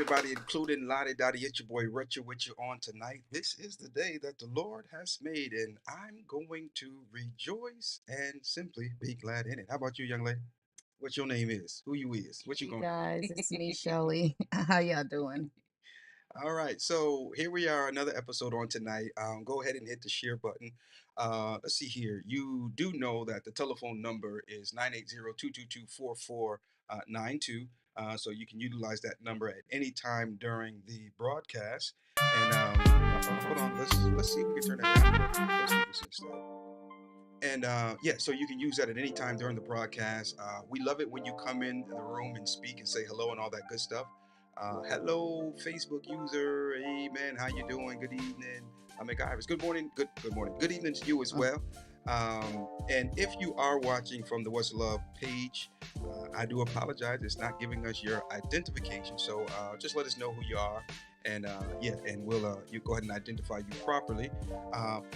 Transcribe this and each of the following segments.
everybody, including Lottie Dottie. It's your boy Retro with you on tonight. This is the day that the Lord has made, and I'm going to rejoice and simply be glad in it. How about you, young lady? What your name is? Who you is? What you Hey going guys, to it's me, Shelly. How y'all doing? All right, so here we are, another episode on tonight. Go ahead and hit the share button. Let's see here. You do know that the telephone number is 980-222-4492. So you can utilize that number at any time during the broadcast. And hold on, let's see if we can turn that down. Let's do this instead. And yeah, so you can use that at any time during the broadcast. We love it when you come in the room and speak and say hello and all that good stuff. Hello, Facebook user. Hey man, how you doing? Good evening. McIvers. Good morning. Good morning. Good evening to you as Oh, well. And if you are watching from the What's Love page, I do apologize. It's not giving us your identification. So just let us know who you are. And yeah, and we'll you go ahead and identify you properly.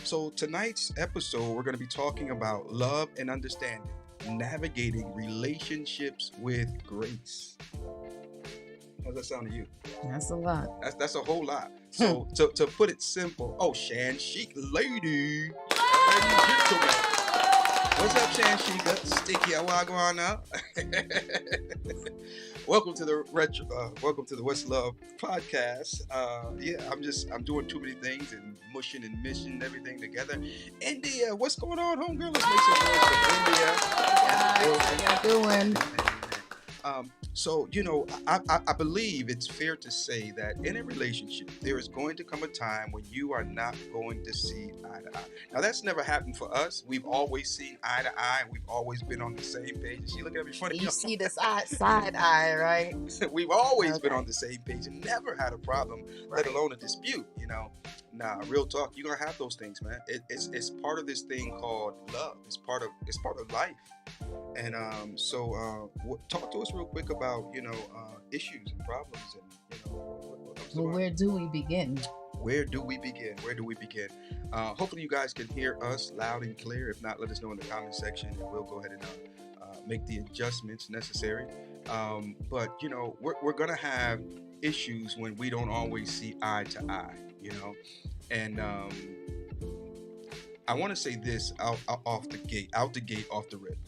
So tonight's episode, we're going to be talking about love and understanding, navigating relationships with grace. How's that sound to you? that's a lot. That's a whole lot. Hmm. So to put it simple, oh Shan Chic lady, and gentlemen, what's up, Shan Chica? Sticky, I go on now. Welcome to the What's Love podcast. Yeah, I'm doing too many things and mushing and mishing everything together. India, what's going on, homegirl? Let's make some noise for Hey guys, India. how y'all doing? Amen. So I believe it's fair to say that in a relationship, there is going to come a time when you are not going to see eye to eye. Now that's never happened for us. We've always seen eye to eye, and we've always been on the same page. And she look at me funny. You see the side eye, right? We've always been on Okay, the same page and never had a problem, let right. alone a dispute. Nah, real talk. You're gonna have those things, man. It's part of this thing called love. It's part of life. And talk to us real quick about issues and problems and what comes to Well, mind. where do we begin? Where do we begin? Where do we begin? Hopefully, you guys can hear us loud and clear. If not, let us know in the comment section, and we'll go ahead and make the adjustments necessary. But we're gonna have issues when we don't always see eye to eye. And I want to say this out the gate, off the rip.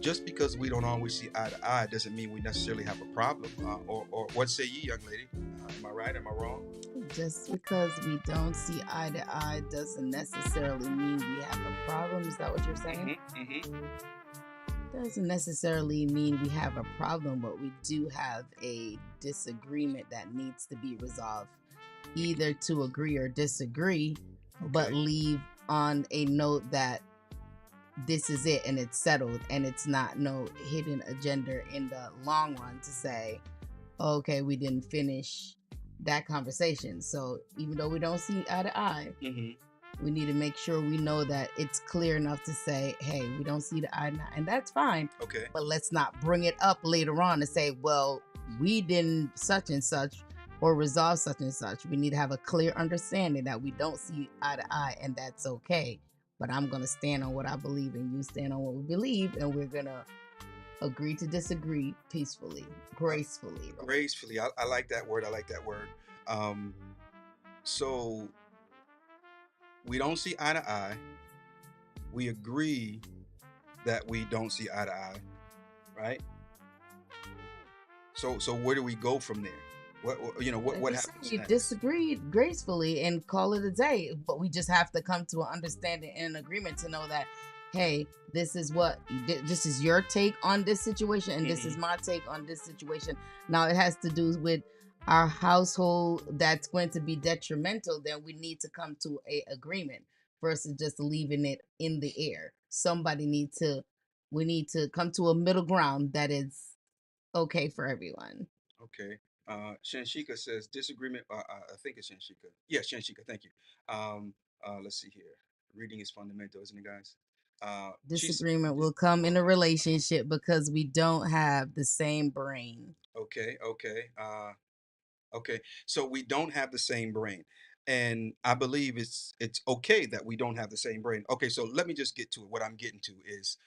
Just because we don't always see eye to eye doesn't mean we necessarily have a problem. Or what say you, young lady? Am I right? Am I wrong? Just because we don't see eye to eye doesn't necessarily mean we have a problem. Is that what you're saying? Mm-hmm. Doesn't necessarily mean we have a problem, but we do have a disagreement that needs to be resolved, either to agree or disagree, but Okay. leave on a note that this is it and it's settled, and it's not no hidden agenda in the long run to say, okay, we didn't finish that conversation. So even though we don't see eye to eye, Mm-hmm. we need to make sure we know that it's clear enough to say, hey, we don't see the eye to eye, and that's fine. Okay. But let's not bring it up later on and say, well, we didn't such and such or resolve such and such. We need to have a clear understanding that we don't see eye to eye, and that's okay. But I'm going to stand on what I believe, and you stand on what we believe, and we're going to agree to disagree peacefully, gracefully. Right? Gracefully. I like that word. I like that word. Um, so we don't see eye to eye. We agree that we don't see eye to eye, right? So where do we go from there? What Like you said, happens we next? disagreed gracefully and call it a day, but we just have to come to an understanding and an agreement to know that, hey, this is your take on this situation, and this is Mm-hmm. my take on this situation. Now it has to do with our household that's going to be detrimental. Then we need to come to a agreement versus just leaving it in the air. We need to come to a middle ground that is okay for everyone. Okay. Shanshika says disagreement. I think it's Shanshika. Yeah, Shanshika. Thank you. Let's see here. Reading is fundamental, isn't it, guys? She's Disagreement will come in a okay. relationship because we don't have the same brain. Okay. Okay. Okay. So we don't have the same brain, and I believe it's okay that we don't have the same brain. Okay. So let me just get to it. What I'm getting to is,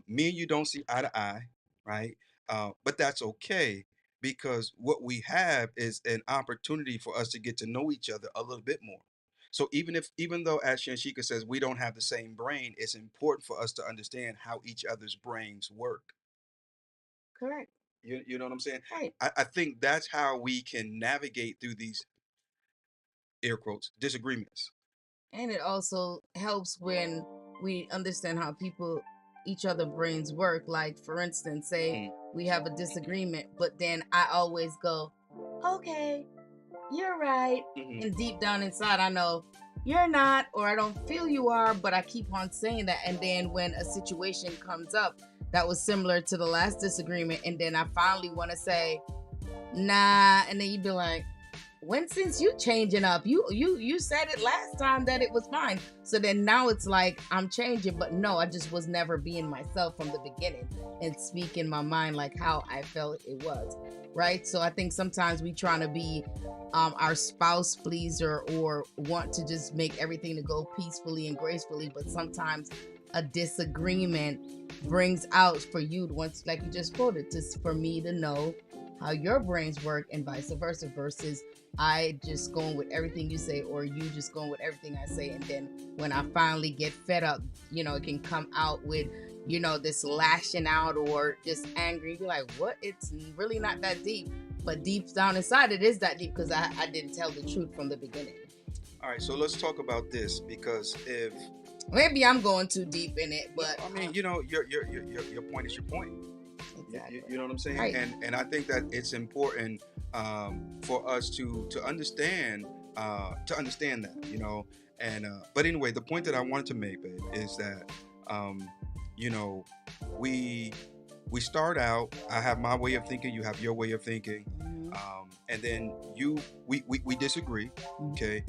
me and you don't see eye to eye, right? But that's okay because what we have is an opportunity for us to get to know each other a little bit more. So even though as Shanshika says we don't have the same brain, it's important for us to understand how each other's brains work. Correct. You know what I'm saying? Right. I think that's how we can navigate through these air quotes disagreements. And it also helps when we understand how each other brains work. Like, for instance, say we have a disagreement, but then I always go, okay, you're right. And deep down inside, I know you're not, or I don't feel you are, but I keep on saying that. And then when a situation comes up that was similar to the last disagreement, and then I finally want to say, nah, and then you'd be like, when since you changing up, you said it last time that it was fine. So then now it's like I'm changing, but no, I just was never being myself from the beginning and speaking my mind like how I felt it was. Right. So I think sometimes we trying to be our spouse pleaser or want to just make everything to go peacefully and gracefully, but sometimes a disagreement brings out for you once, like you just quoted, just for me to know how your brains work and vice versa, versus I just going with everything you say or you just going with everything I say. And then when I finally get fed up, it can come out with, this lashing out or just angry. You're like, what? It's really not that deep. But deep down inside, it is that deep because I didn't tell the truth from the beginning. All right, so let's talk about this because if maybe I'm going too deep in it, but I mean, your point is your point. Exactly. You know what I'm saying? Right. And I think that it's important for us to understand that, And but anyway, the point that I wanted to make, babe, is that we start out. I have my way of thinking. You have your way of thinking. And then we disagree. Okay.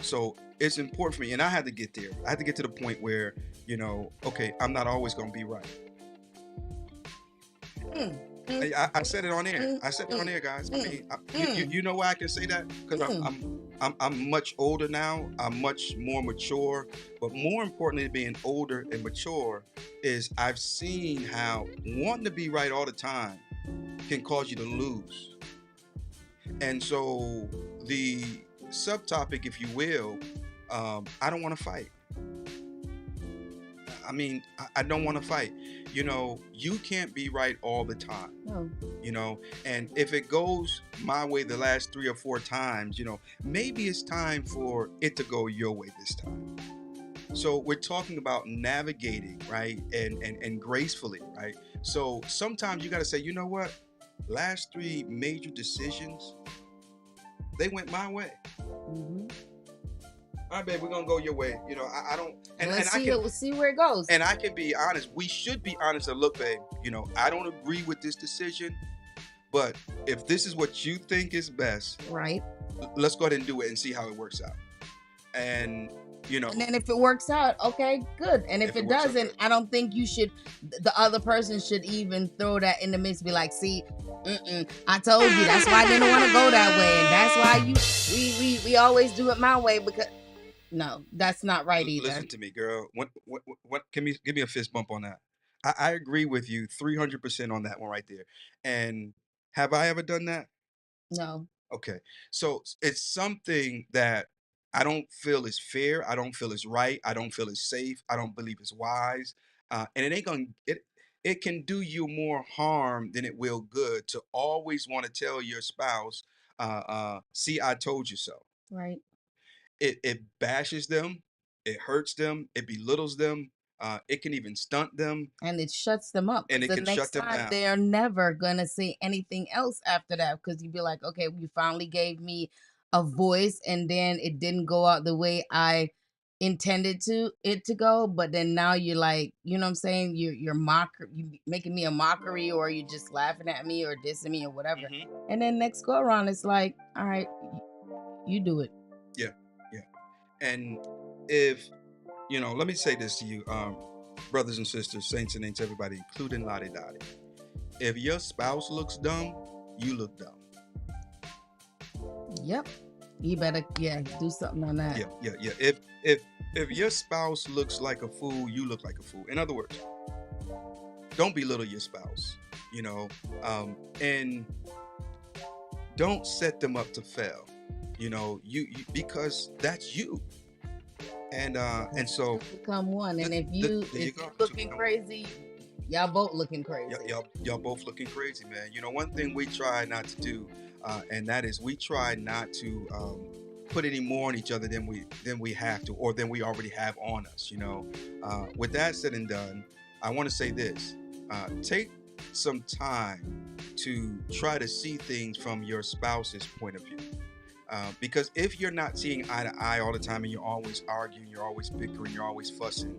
So it's important for me, and I had to get there. I had to get to the point where okay, I'm not always going to be right. I said it on air. I said it on air, guys. I mean, you know why I can say that? Because I'm much older now. I'm much more mature. But more importantly, being older and mature is I've seen how wanting to be right all the time can cause you to lose. And so the subtopic, if you will, I don't want to fight. I mean, I don't want to fight. You can't be right all the time. No. And if it goes my way the last 3 or 4 times, maybe it's time for it to go your way this time. So we're talking about navigating, right? And gracefully, right? So sometimes you got to say, you know what? Last 3 major decisions, they went my way. All right, babe, we're gonna go your way. I don't. And we'll see where it goes. And I can be honest. We should be honest. And look, babe, I don't agree with this decision, but if this is what you think is best, right? Let's go ahead and do it and see how it works out. And and then if it works out, okay, good. And if it doesn't, I don't think the other person should even throw that in the mix. Be like, see, I told you. That's why I didn't want to go that way, and that's why we always do it my way because. No, that's not right either. Listen to me, girl. What? Give me a fist bump on that. I agree with you 300% on that one right there. And have I ever done that? No. Okay. So it's something that I don't feel is fair. I don't feel is right. I don't feel is safe. I don't believe it's wise. And it ain't gonna it can do you more harm than it will good to always want to tell your spouse, see, I told you so. Right. It bashes them, it hurts them, it belittles them, it can even stunt them, and it shuts them up. And it can shut them down. They're never gonna say anything else after that because you'd be like, okay, you finally gave me a voice, and then it didn't go out the way I intended it to go. But then now you're like, you know what I'm saying? You're making me a mockery, or you're just laughing at me or dissing me or whatever. And then next go around, it's like, all right, you do it. Yeah. And if, let me say this to you, brothers and sisters, saints and ain'ts, everybody, including Lottie Dottie. If your spouse looks dumb, you look dumb. Yep. You better, do something on that. Yeah. If your spouse looks like a fool, you look like a fool. In other words, don't belittle your spouse, and don't set them up to fail. You because that's you. And That's so two become one. th- And if there you you go. To looking become one. crazy, y'all both looking Y'all, crazy. y'all both looking crazy, man. One thing we try not to do, and that is we try not to put any more on each other than we have to, or than we already have on us. With that said and done, I want to say this: take some time to try to see things from your spouse's point of view. Because if you're not seeing eye to eye all the time and you're always arguing, you're always bickering, you're always fussing,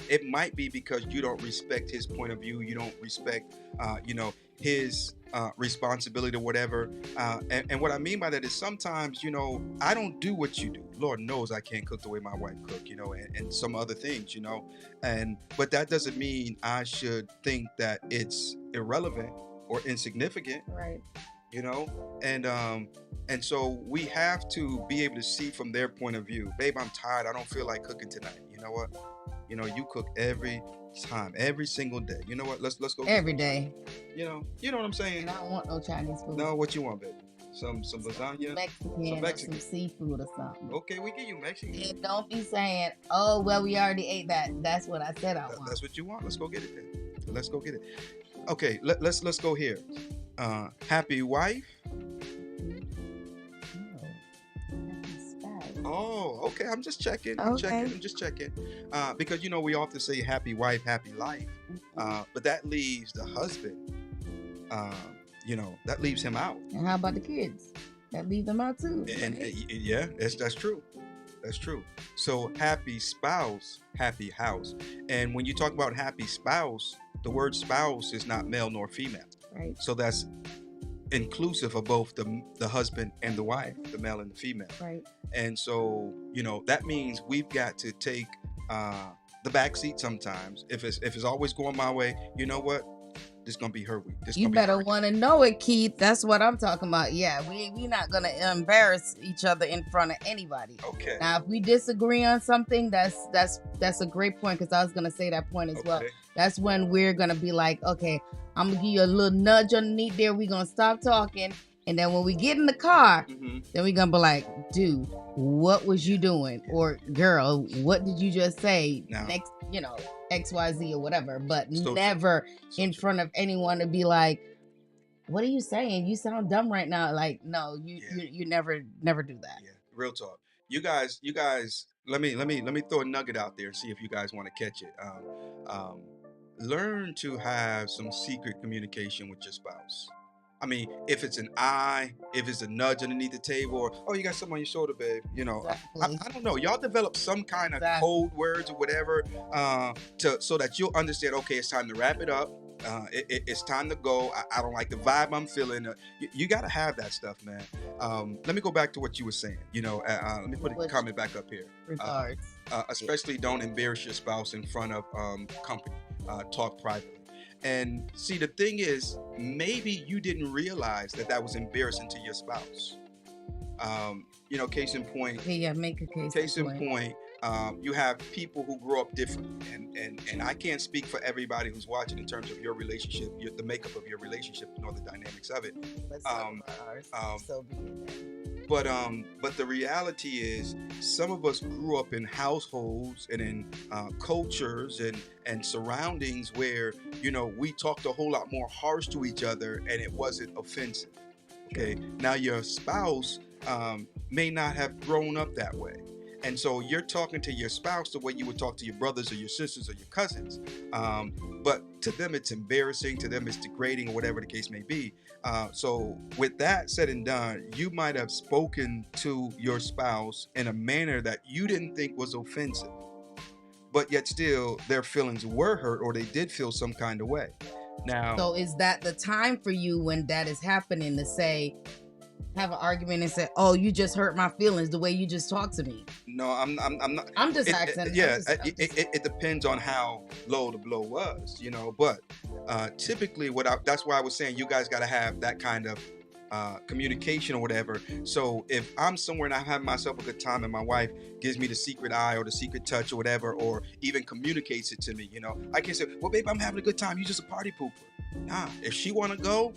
it might be because you don't respect his point of view, you don't respect, his responsibility or whatever. And what I mean by that is sometimes, I don't do what you do. Lord knows I can't cook the way my wife cook, and some other things, but that doesn't mean I should think that it's irrelevant or insignificant, Right. you know and so we have to be able to see from their point of view. Babe, I'm tired, I don't feel like cooking tonight. You know what? You cook every time, every single day. You know what? Let's go Every day. You know what I'm saying? And I don't want no Chinese food. No, what you want, babe? Some lasagna? Mexican, Mexican. or some seafood or something. Okay, we give you Mexican. And don't be saying, "Oh, well, we already ate that." That's what I said I want. That's what you want. Let's go get it then. Let's go get it. Okay, let's go here. Happy wife. Oh, okay. I'm just checking. I'm just checking. Because we often say happy wife, happy life, but that leaves the husband. That leaves him out. And how about the kids? That leave them out too. And yeah, that's true. That's true. So happy spouse, happy house. And when you talk about happy spouse, the word spouse is not male nor female. Right. So that's inclusive of both the husband and the wife, the male and the female. Right. And so, that means we've got to take the back seat sometimes. If it's always going my way, you know what? This is gonna be her week. You better want to know it, Keith. That's what I'm talking about. Yeah, we not gonna embarrass each other in front of anybody. Okay. Now, if we disagree on something, that's a great point, because I was gonna say that point as well. That's when we're gonna be like, okay, I'm gonna give you a little nudge underneath there. We're gonna stop talking. And then when we get in the car, then we're going to be like, dude, what was you doing? Or girl, what did you just say? Next, XYZ or whatever. But never in front of anyone to be like, what are you saying? You sound dumb right now. Like, no, you never do that. Yeah, real talk. You guys, let me throw a nugget out there and see if you guys want to catch it. Learn to have some secret communication with your spouse. I mean, if it's an eye, if it's a nudge underneath the table, or, oh, you got something on your shoulder, babe. Exactly. I don't know. Y'all develop some kind of code words or whatever so that you'll understand, okay, it's time to wrap it up. It's time to go. I don't like the vibe I'm feeling. You got to have that stuff, man. Let me go back to what you were saying. Let me put a comment back up here. Especially don't embarrass your spouse in front of company. Talk privately. And see, the thing is, maybe you didn't realize that was embarrassing to your spouse. Case in point. Yeah, make a case. Case in point. You have people who grow up different, and I can't speak for everybody who's watching in terms of your relationship, the makeup of your relationship, nor the dynamics of it. But the reality is, some of us grew up in households and in cultures and surroundings where we talked a whole lot more harsh to each other, and it wasn't offensive. Okay, now your spouse may not have grown up that way. And so you're talking to your spouse the way you would talk to your brothers or your sisters or your cousins. But to them, it's embarrassing. To them, it's degrading, or whatever the case may be. So with that said and done, you might have spoken to your spouse in a manner that you didn't think was offensive. But yet still, their feelings were hurt, or they did feel some kind of way. Now, so is that the time for you when that is happening to have an argument and say, "Oh, you just hurt my feelings the way you just talked to me"? No, I'm not. I'm just asking. It depends on how low the blow was, But typically, that's why I was saying you guys got to have that kind of communication or whatever. So if I'm somewhere and I'm having myself a good time, and my wife gives me the secret eye or the secret touch or whatever, or even communicates it to me, I can say, "Well, babe, I'm having a good time. You just a party pooper." Nah, if she want to go,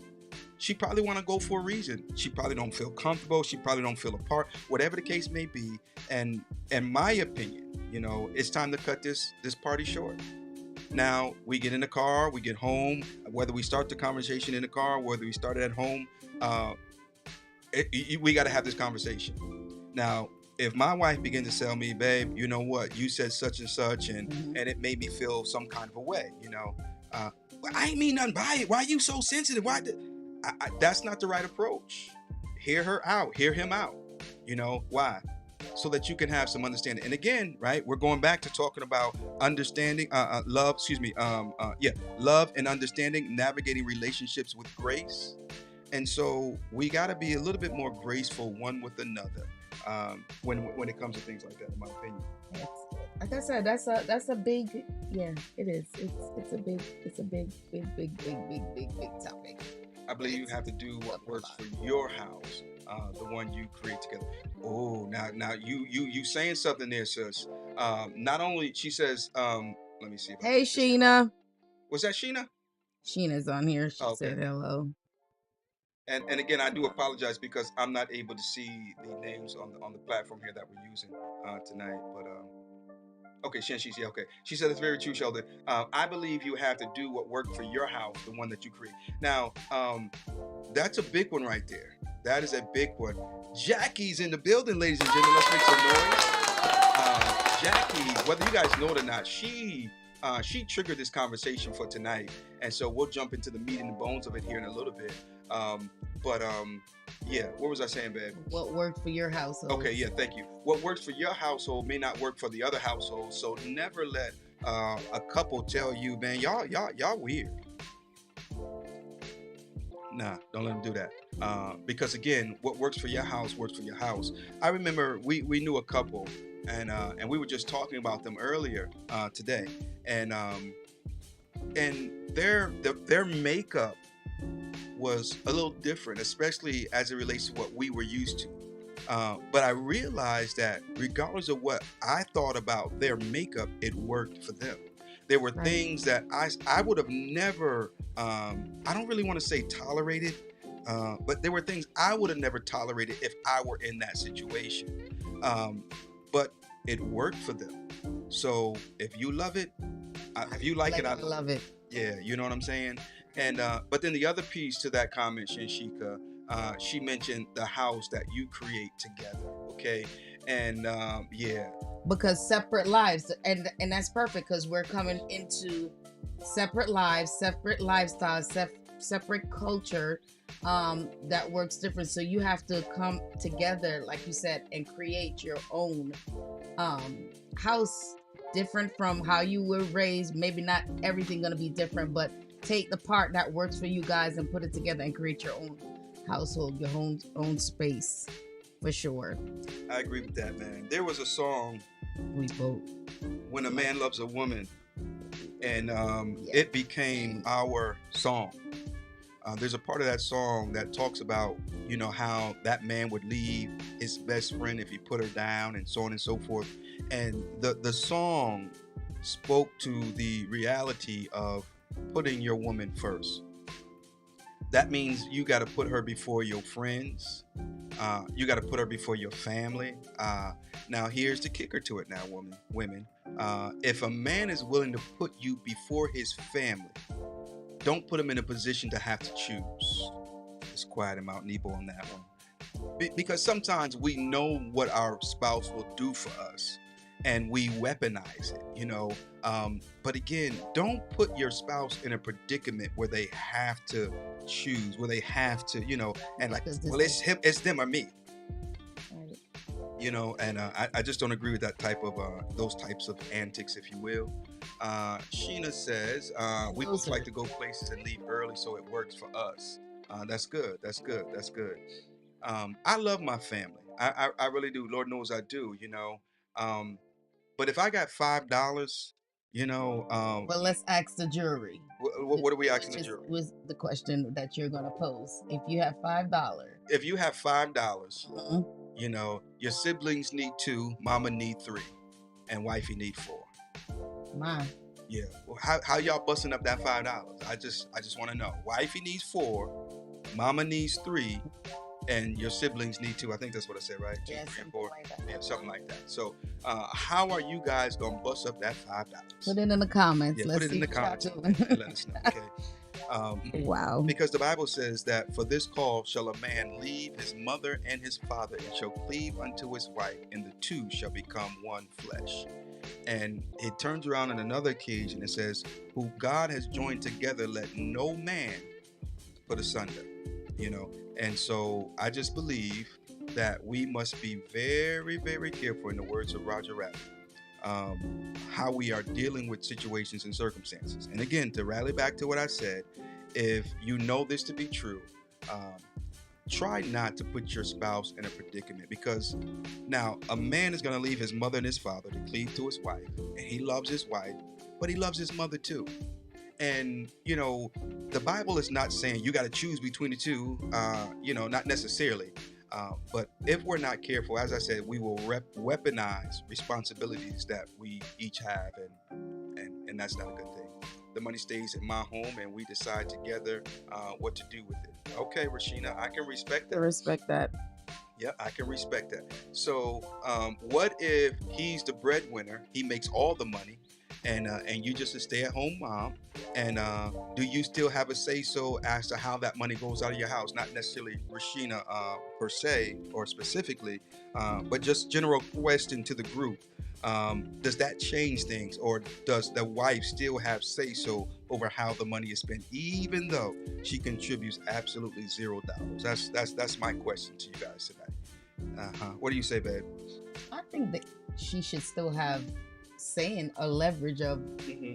she probably want to go for a reason. She probably don't feel comfortable. She probably don't feel apart. Whatever the case may be. And in my opinion, it's time to cut this party short. Now we get in the car, we get home. Whether we start the conversation in the car, whether we start it at home, uh, we got to have this conversation. Now, if my wife begins to tell me, babe, you know what, you said such and such, and it made me feel some kind of a way, well, I ain't mean nothing by it. Why are you so sensitive? That's not the right approach. Hear her out, hear him out. Why? So that you can have some understanding. And again, right, we're going back to talking about understanding, love and understanding, navigating relationships with grace. And so we got to be a little bit more graceful one with another when it comes to things like that, in my opinion. Like I said, that's a big, yeah, it is. It's a big topic. I believe you have to do what works for your house, the one you create together. Oh, now you saying something there, sis. Not only she says, let me see. Hey, Sheena. Was that Sheena? Sheena's on here. She said hello. And again, I do apologize because I'm not able to see the names on the platform here that we're using tonight. But okay, Sheena, okay. She said it's very true, Sheldon. I believe you have to do what worked for your house, the one that you create. Now, that's a big one right there. That is a big one. Jackie's in the building, ladies and gentlemen. Let's make some noise. Jackie, whether you guys know it or not, she triggered this conversation for tonight, and so we'll jump into the meat and the bones of it here in a little bit. Yeah, what was I saying, babe? What worked for your household? Okay, yeah, thank you. What works for your household may not work for the other household, so never let a couple tell you, man, y'all weird. Nah, don't let them do that. Because again, what works for your house works for your house. I remember we knew a couple, and we were just talking about them earlier today, and their makeup was a little different, especially as it relates to what we were used to. But I realized that regardless of what I thought about their makeup, it worked for them. There were things that I would have never, I don't really want to say tolerated, but there were things I would have never tolerated if I were in that situation. But it worked for them. So if you love it, if you like it, I love it. Yeah, you know what I'm saying? And but then the other piece to that comment, Shanshika, she mentioned the house that you create together, okay? And yeah. Because separate lives, and that's perfect because we're coming into separate lives, separate lifestyles, separate culture that works different. So you have to come together, like you said, and create your own house different from how you were raised. Maybe not everything gonna be different, but take the part that works for you guys and put it together and create your own household, your own space, for sure. I agree with that, man. There was a song, we both, When a Man Loves a Woman, and it became our song. There's a part of that song that talks about, how that man would leave his best friend if he put her down, and so on and so forth. And the song spoke to the reality of putting your woman first. That means you got to put her before your friends. You got to put her before your family. Now, here's the kicker to it now, women. If a man is willing to put you before his family, don't put him in a position to have to choose. It's quiet in Mount Nebo on that one. Because sometimes we know what our spouse will do for us, and we weaponize it, but again, don't put your spouse in a predicament where they have to choose, where they have to, and like, well, it's them or me. Right. And I just don't agree with that type of, those types of antics, if you will. Sheena says, we both like to go places and leave early, so it works for us. That's good. I love my family. I really do. Lord knows I do, but if I got $5, well, let's ask the jury. What are we asking the jury? Was the question that you're gonna pose? If you have $5. If you have $5, your siblings need 2, mama need 3, and wifey need 4. My. Yeah. Well, how y'all busting up that $5? I just want to know. Wifey needs 4, Mama needs 3, and your siblings need 2. I think that's what I said, right? 2, Yeah, 3, and something 4. like Yeah, that. something like that. So, how are you guys gonna bust up that $5? Put it in the comments. Yeah, put Let's it in see the what y'all comments doing. and let us know. Okay. Wow. Because the Bible says that for this call shall a man leave his mother and his father and shall cleave unto his wife, and the two shall become one flesh. And it turns around on another occasion and says, who God has joined together, let no man put asunder. You know, and so I just believe that we must be very, very careful, in the words of Roger Rabbit, how we are dealing with situations and circumstances. And again, to rally back to what I said, if you know this to be true, um, try not to put your spouse in a predicament, because now a man is going to leave his mother and his father to cleave to his wife, and he loves his wife, but he loves his mother too. And the Bible is not saying you got to choose between the two, not necessarily. But if we're not careful, as I said, we will weaponize responsibilities that we each have, and that's not a good thing. The money stays in my home, and we decide together what to do with it. Okay, Rashina, I can respect To that. respect that. Yeah, I can respect that. So, what if he's the breadwinner? He makes all the money, and you just a stay-at-home mom. And do you still have a say so as to how that money goes out of your house? Not necessarily Rashina per se or specifically, but just general question to the group. Does that change things, or does the wife still have say so over how the money is spent, even though she contributes absolutely $0? That's my question to you guys tonight. What do you say, babe? I think that she should still have saying or leverage of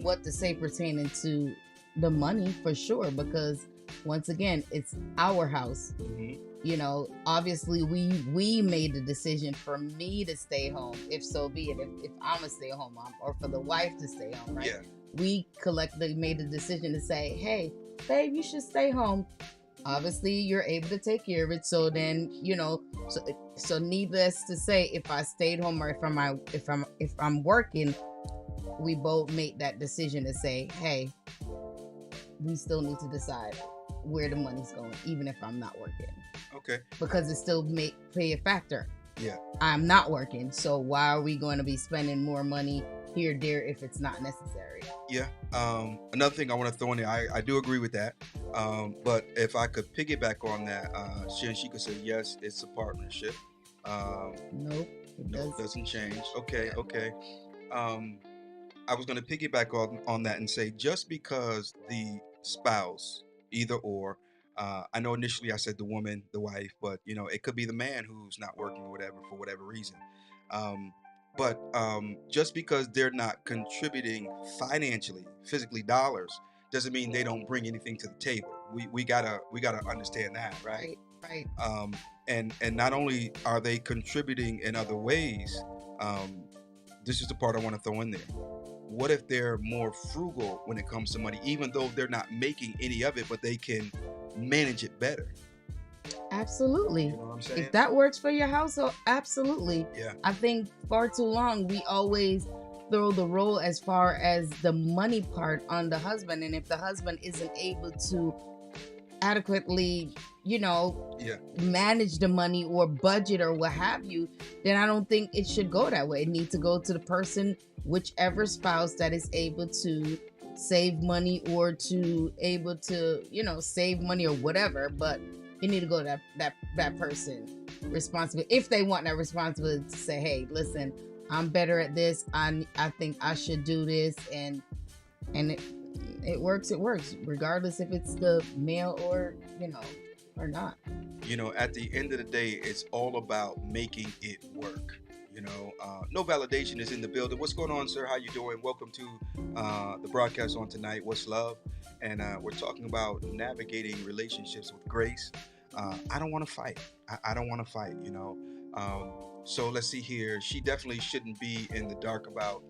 what to say pertaining to the money, for sure, because once again, it's our house. Obviously we made the decision for me to stay home, if so be it, if I'm a stay-at-home mom, or for the wife to stay home, right? Yeah. We collectively made the decision to say, hey, babe, you should stay home. Obviously you're able to take care of it, so then so needless to say, if I stayed home or if I'm working, we both made that decision to say, hey, we still need to decide where the money's going, even if I'm not working. Okay. Because it still may play a factor. Yeah. I'm not working, so why are we going to be spending more money here, there, if it's not necessary? Yeah. Another thing I want to throw in there, I do agree with that. But if I could piggyback on that, she could say, yes, it's a partnership. Nope. It doesn't change. Okay. I was going to piggyback on that and say, just because the spouse, either or, I know initially I said the woman, the wife, but it could be the man who's not working or whatever, for whatever reason. But just because they're not contributing financially, physically, dollars, doesn't mean they don't bring anything to the table. We gotta understand that, right? Right. And not only are they contributing in other ways, this is the part I want to throw in there. What if they're more frugal when it comes to money, even though they're not making any of it, but they can manage it better? Absolutely. You know what I'm saying? If that works for your household, absolutely. Yeah. I think far too long we always throw the role as far as the money part on the husband, and if the husband isn't able to adequately manage the money or budget or what have you, then I don't think it should go that way. It needs to go to the person, whichever spouse that is able to save money or to able to save money or whatever, but you need to go to that person responsible, if they want that responsibility, to say, hey, listen, I'm better at this, I think I should do this, and it works regardless if it's the male or not. At the end of the day, it's all about making it work. No validation is in the building. What's going on, sir? How you doing? Welcome to the broadcast on tonight. What's love? And we're talking about navigating relationships with grace. I don't want to fight. I don't want to fight. So let's see here. She definitely shouldn't be in the dark about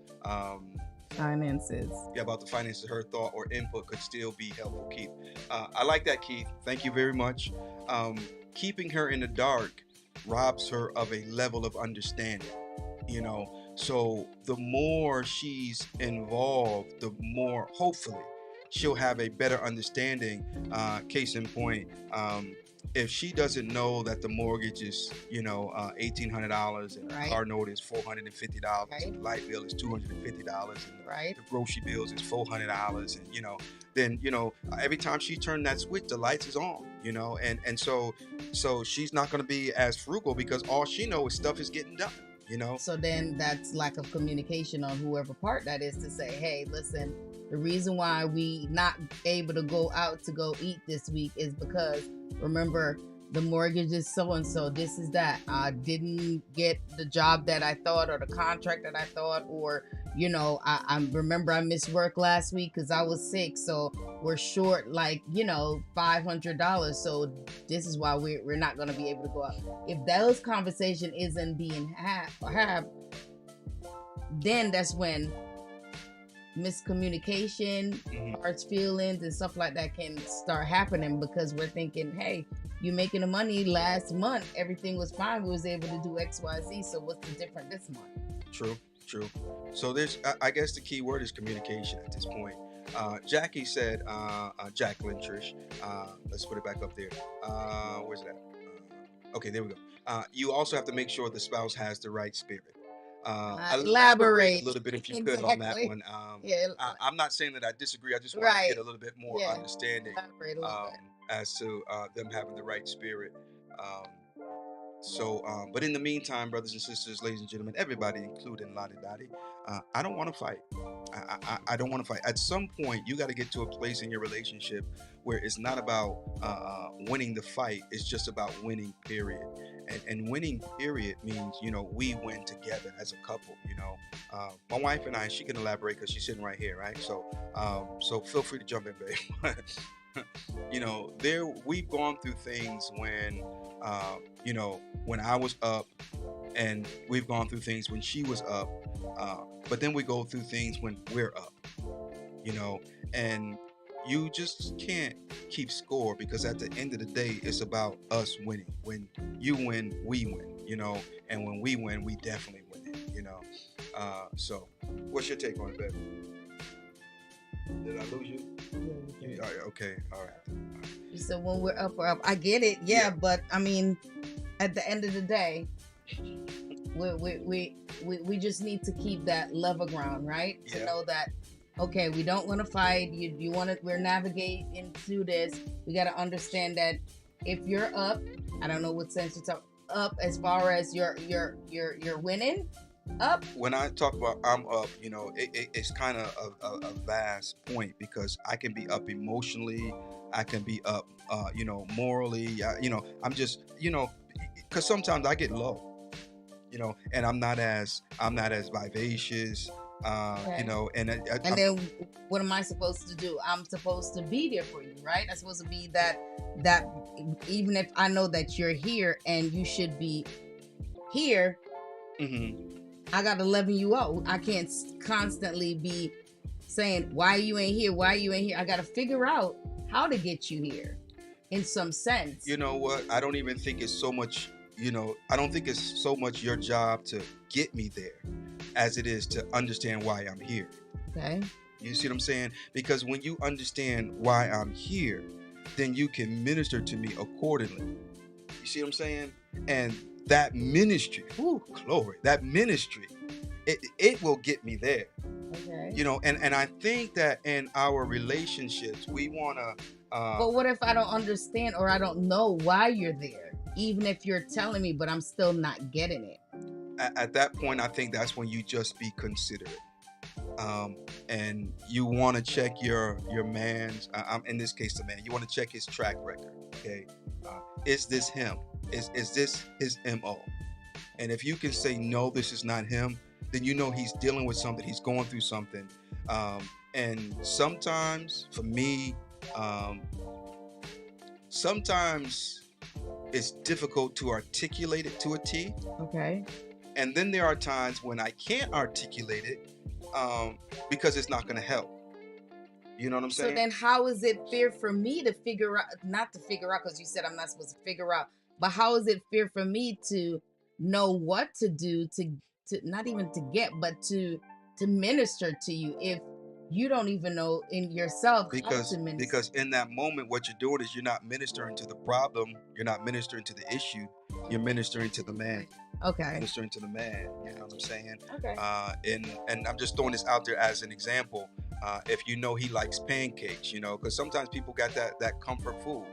finances. Yeah, about the finances. Her thought or input could still be helpful, Keith. I like that, Keith. Thank you very much. Keeping her in the dark robs her of a level of understanding. So the more she's involved, the more, hopefully, she'll have a better understanding. Case in point, if she doesn't know that the mortgage is, $1,800 and the Right. car note is $450 Right. and the light bill is $250 and Right. the grocery bills is $400, and then every time she turned that switch, the lights is on, and so she's not going to be as frugal because all she knows is stuff is getting done. So then that's lack of communication on whoever part that is to say, hey, listen, the reason why we not able to go out to go eat this week is because remember the mortgage is so and so, this is that. I didn't get the job that I thought or the contract that I thought, or I remember I missed work last week because I was sick, so we're short like $500, so this is why we're not going to be able to go out. If those conversation isn't being had, then that's when miscommunication, hurts feelings, and stuff like that can start happening because we're thinking, hey, you making the money last month, everything was fine, we was able to do XYZ, so what's the difference this month? True. So I guess the key word is communication at this point. Jackie said, Jacqueline Trish, let's put it back up there. Where's that? Okay, there we go. You also have to make sure the spouse has the right spirit. Elaborate a little bit if you could on that one. Yeah. I'm not saying that I disagree. I just want to get a little bit more understanding Elaborate a little bit. as to them having the right spirit. But in the meantime, brothers and sisters, ladies and gentlemen, everybody, including Lottie Dottie, I don't want to fight. I don't want to fight. At some point, you got to get to a place in your relationship where it's not about winning the fight. It's just about winning, period. And winning, period, means, we win together as a couple. My wife and I, she can elaborate because she's sitting right here, right? So feel free to jump in, babe. We've gone through things when I was up, and we've gone through things when she was up, but then we go through things when we're up, and you just can't keep score because at the end of the day, it's about us winning. When you win, we win, and when we win, we definitely win it, So what's your take on it, babe? Did I lose you? Okay, all right. So when we're up, I get it, but I mean, at the end of the day, we just need to keep that level ground, right? Yeah. To know that, okay, we don't want to fight. You want to. We're navigating into this. We got to understand that if you're up, I don't know what sense you're talking up as far as you're winning. Up. When I talk about I'm up, it's kind of a vast point because I can be up emotionally, I can be up, morally, I'm just, because sometimes I get low, and I'm not as vivacious, Okay. and then what am I supposed to do? I'm supposed to be there for you, right? I'm supposed to be that even if I know that you're here and you should be here. Mm-hmm. I gotta level you out. I can't constantly be saying, why you ain't here? Why you ain't here? I gotta figure out how to get you here in some sense. You know what? I don't even think it's so much, I don't think it's so much your job to get me there as it is to understand why I'm here. Okay. You see what I'm saying? Because when you understand why I'm here, then you can minister to me accordingly. You see what I'm saying? And that ministry, glory, that ministry, it will get me there. Okay. And I think that in our relationships, we want to. But what if I don't understand or I don't know why you're there? Even if you're telling me, but I'm still not getting it. At that point, I think that's when you just be considerate. And you want to check your man's, in this case, the man, you want to check his track record. Okay. Is this him? Is this his MO? And if you can say, no, this is not him, then he's dealing with something. He's going through something. And sometimes for me, sometimes it's difficult to articulate it to a T. Okay. And then there are times when I can't articulate it because it's not going to help. You know what I'm saying? So then how is it fair for me to figure out, not to figure out because you said I'm not supposed to figure out, but how is it fair for me to know what to do to not even to get, but to minister to you you don't even know in yourself how because to minister. because in that moment what you're doing is you're not ministering to the problem, you're not ministering to the issue, you're ministering to the man. Okay. Ministering to the man, you know what I'm saying? Okay. And I'm just throwing this out there as an example. If you know he likes pancakes, you know, because sometimes people got that comfort food.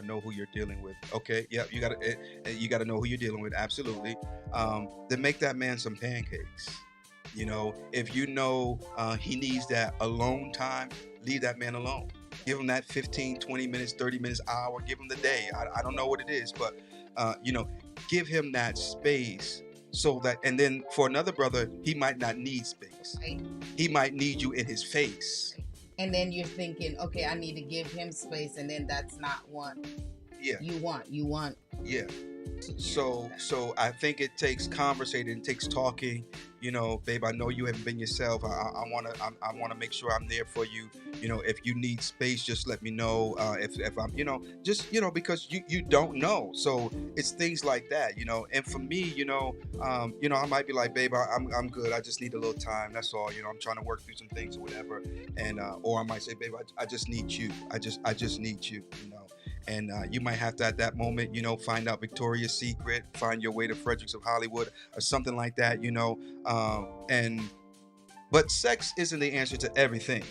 Know who you're dealing with. Okay, yeah, you gotta know who you're dealing with. Absolutely. Then make that man some pancakes. You know, if you know he needs that alone time, leave that man alone. Give him that 15, 20 minutes, 30 minutes, hour. Give him the day. I don't know what it is, but you know, give him that space so that, and then for another brother, he might not need space. Right. He might need you in his face. And then you're thinking, okay, I need to give him space, and then that's not what Yeah. you want. You want. Yeah. So I think it takes conversating, it takes talking. You know, babe, I know you haven't been yourself. I wanna make sure I'm there for you. You know, if you need space, just let me know. If I'm, you know, just, you know, because you don't know. So it's things like that, you know. And for me, you know, I might be like, babe, I'm good. I just need a little time. That's all. You know, I'm trying to work through some things or whatever. And or I might say, babe, I just need you. I just need you. You know. And you might have to at that moment, you know, find out Victoria's Secret, find your way to Fredericks of Hollywood or something like that, you know. But sex isn't the answer to everything,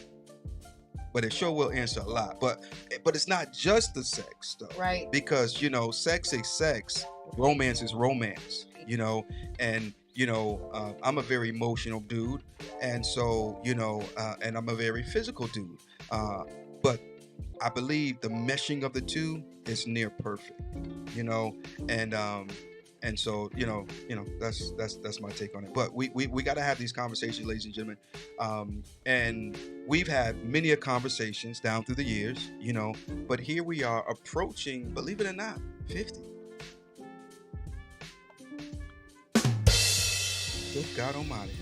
but it sure will answer a lot. But it's not just the sex though, Right. because you know, sex is sex, romance is romance, you know. And you know, I'm a very emotional dude, and so you know, and I'm a very physical dude, but I believe the meshing of the two is near perfect, you know. And so you know that's my take on it. But we got to have these conversations, ladies and gentlemen. And we've had many a conversations down through the years, you know. But here we are approaching, believe it or not, 50. Good God Almighty,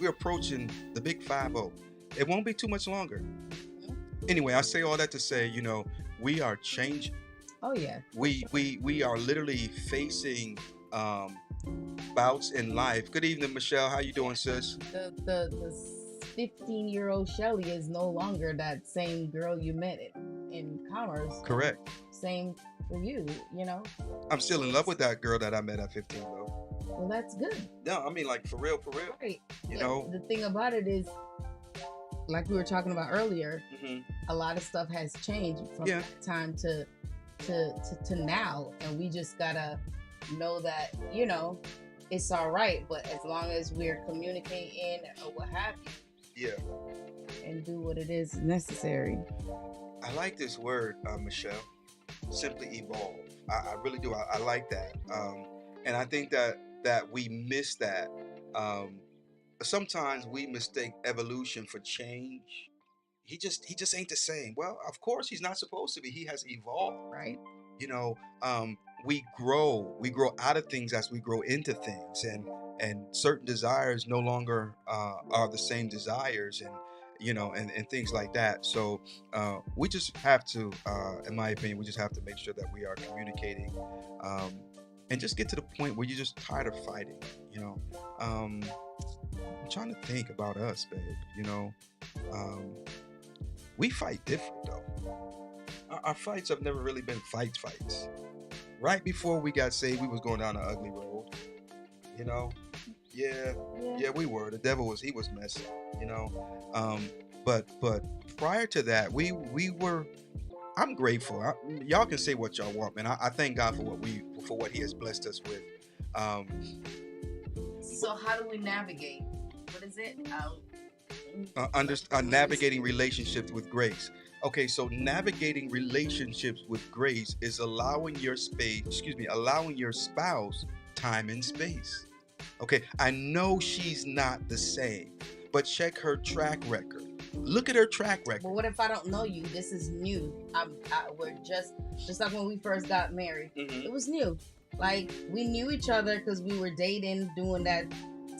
we're approaching the big 50. It won't be too much longer. Anyway, I say all that to say, you know, we are changing. Oh yeah. We are literally facing bouts in life. Good evening, Michelle. How you doing, sis? The 15-year-old Shelly is no longer that same girl you met in Commerce. Correct. Same for you, you know. I'm still in love with that girl that I met at 15, though. Well, that's good. No, I mean, like, for real. Right. You know, the thing about it is, like we were talking about earlier, mhm, a lot of stuff has changed from Yeah. that time to now, and we just gotta know that, you know, it's all right. But as long as we're communicating or what have you, yeah. and do what it is necessary. I like this word, Michelle. Simply evolve. I really do. I like that. And I think that we miss that. Sometimes we mistake evolution for change. He just ain't the same. Well, of course he's not supposed to be. He has evolved. Right. You know, we grow out of things as we grow into things, and certain desires no longer are the same desires, and you know, and things like that. So we just have to, in my opinion, we just have to make sure that we are communicating, and just get to the point where you're just tired of fighting. You know, I'm trying to think about us, babe. You know, we fight different though. Our fights have never really been fights. Right before we got saved, we was going down an ugly road. You know, yeah, we were. The devil was messy. You know, but prior to that, we were. I'm grateful. Y'all can say what y'all want, man. I thank God for what He has blessed us with. So how do we navigate? What is it? Navigating relationships with grace. Okay, so navigating relationships with grace is allowing your spouse time and space. Okay, I know she's not the same, but check her track record. Look at her track record. But what if I don't know you? This is new. We're just like when we first got married. Mhm. It was new. Like, we knew each other because we were dating, doing that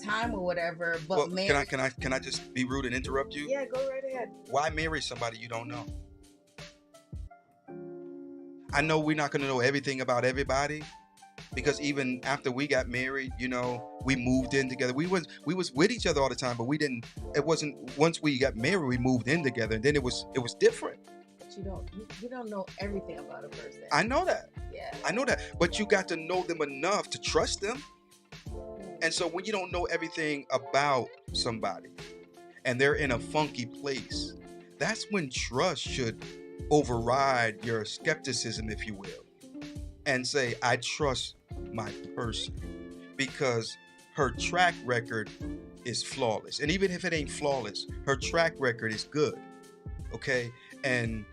time or whatever. But Well, can I just be rude and interrupt you? Yeah, go right ahead. Why marry somebody you don't know? I know we're not going to know everything about everybody, because even after we got married, we moved in together. We was with each other all the time, but we didn't. It wasn't once we got married, we moved in together, and then it was different. But you don't know everything about a person. I know that. Yeah. I know that. But you got to know them enough to trust them. And so when you don't know everything about somebody and they're in a funky place, that's when trust should override your skepticism, if you will, and say, I trust my person because her track record is flawless. And even if it ain't flawless, her track record is good. Okay? And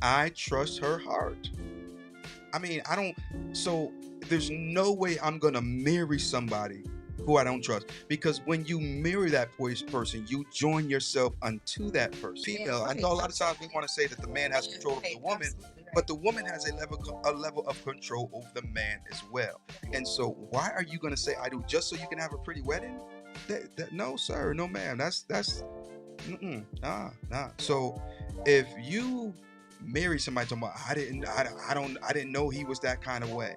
I trust her heart. I mean, I don't so there's no way I'm gonna marry somebody who I don't trust. Because when you marry that person, you join yourself unto that person. Female, I know a lot of times we want to say that the man has control over the woman, but the woman has a level of control over the man as well. And so why are you gonna say I do just so you can have a pretty wedding? No, sir, no, ma'am. That's nah. So if you marry somebody talking about I didn't know he was that kind of way.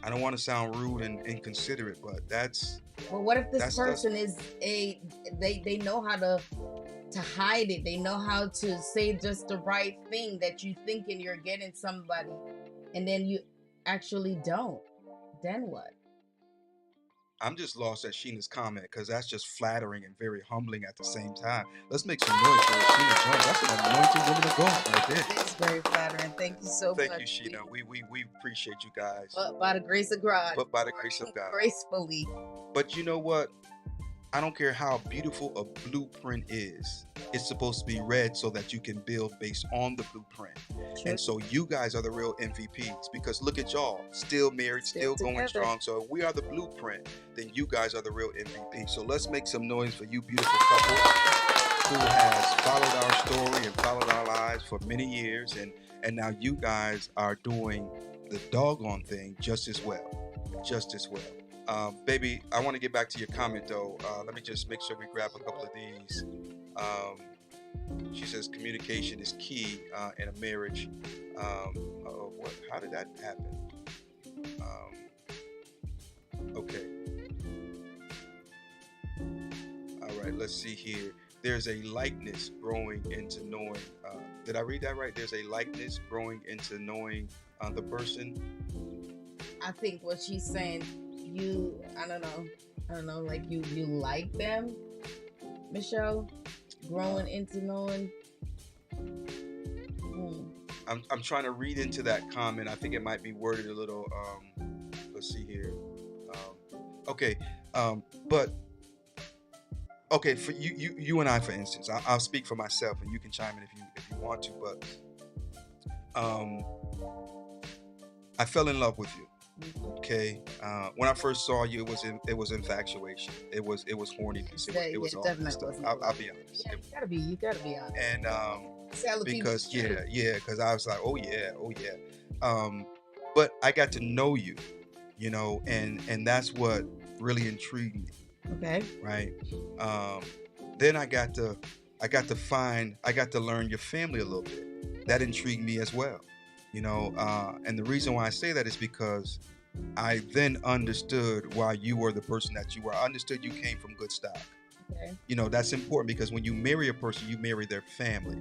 I don't want to sound rude and inconsiderate, but that's Well, what if this that's person is they know how to hide it. They know how to say just the right thing that you thinking you're getting somebody, and then you actually don't. Then what? I'm just lost at Sheena's comment because that's just flattering and very humbling at the same time. Let's make some noise for Sheena Jones. That's an anointed woman of God right there. It's very flattering. Thank you so Thank much. you, Sheena. We appreciate you guys. But by the grace of God. But by the grace of God. Gracefully. But you know what? I don't care how beautiful a blueprint is. It's supposed to be read so that you can build based on the blueprint. True. And so you guys are the real MVPs because look at y'all, still married, still going together. strong. So if we are the blueprint, then you guys are the real MVP. So let's make some noise for you beautiful couple who has followed our story and followed our lives for many years. And now you guys are doing the doggone thing just as well. Just as well. Baby, I want to get back to your comment though. Let me just make sure we grab a couple of these. She says communication is key in a marriage. What? How did that happen? Okay. All right. Let's see here. There's a likeness growing into knowing. Did I read that right? There's a likeness growing into knowing the person. I think what she's saying. I don't know, like you like them, Michelle, growing into knowing. I'm trying to read into that comment. I think it might be worded a little. Let's see here. Okay, but okay for you and I, for instance, I'll speak for myself, and you can chime in if you want to. But I fell in love with you. Okay. When I first saw you, it was infatuation. It was horniness. It was all that stuff. I'll be honest. Yeah, you gotta be honest. And because because I was like, oh yeah. But I got to know you, and that's what really intrigued me. Okay. Right. Then I got to learn your family a little bit. That intrigued me as well. And the reason why I say that is because I then understood why you were the person that you were. I understood you came from good stock. Okay. That's important because when you marry a person, you marry their family.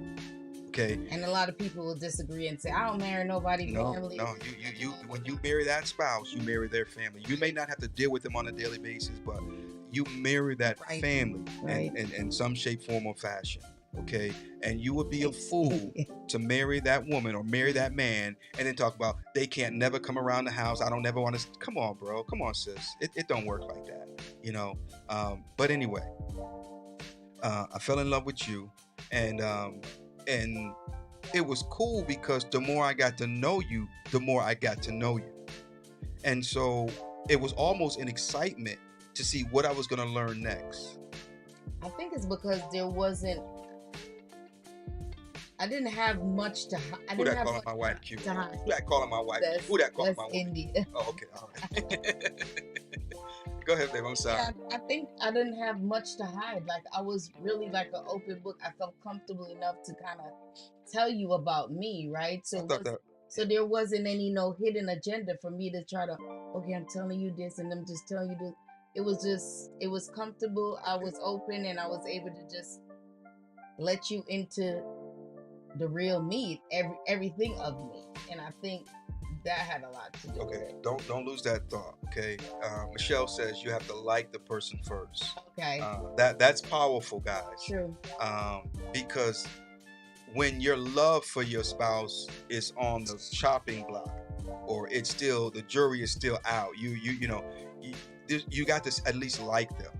Okay. And a lot of people will disagree and say, I don't marry nobody family. No, you when you marry that spouse, you marry their family. You may not have to deal with them on a daily basis, but you marry that family in some shape, form, or fashion. Okay, and you would be a fool to marry that woman or marry that man and then talk about they can't never come around the house. I don't never want to. Come on, bro. Come on, sis. It don't work like that, But anyway, I fell in love with you, and it was cool because the more I got to know you, the more I got to know you, and so it was almost an excitement to see what I was going to learn next. I think it's because I didn't have much to hide. Who that calling my wife cute? Who that calling my wife cute? Who that calling my wife? India. Oh, okay, all right. Go ahead, babe. I'm sorry. Yeah, I think I didn't have much to hide. Like I was really like an open book. I felt comfortable enough to kind of tell you about me, right? So So there wasn't any no hidden agenda for me to try to, okay, I'm telling you this and I'm just telling you this. It was comfortable. I Okay. was open and I was able to just let you into the real me, everything of me. And I think that had a lot to do with Okay. it. Don't lose that thought. Okay. Michelle says you have to like the person first. Okay. That's powerful, guys. True. Because when your love for your spouse is on the chopping block, or it's still, the jury is still out, you know, you got to at least like them.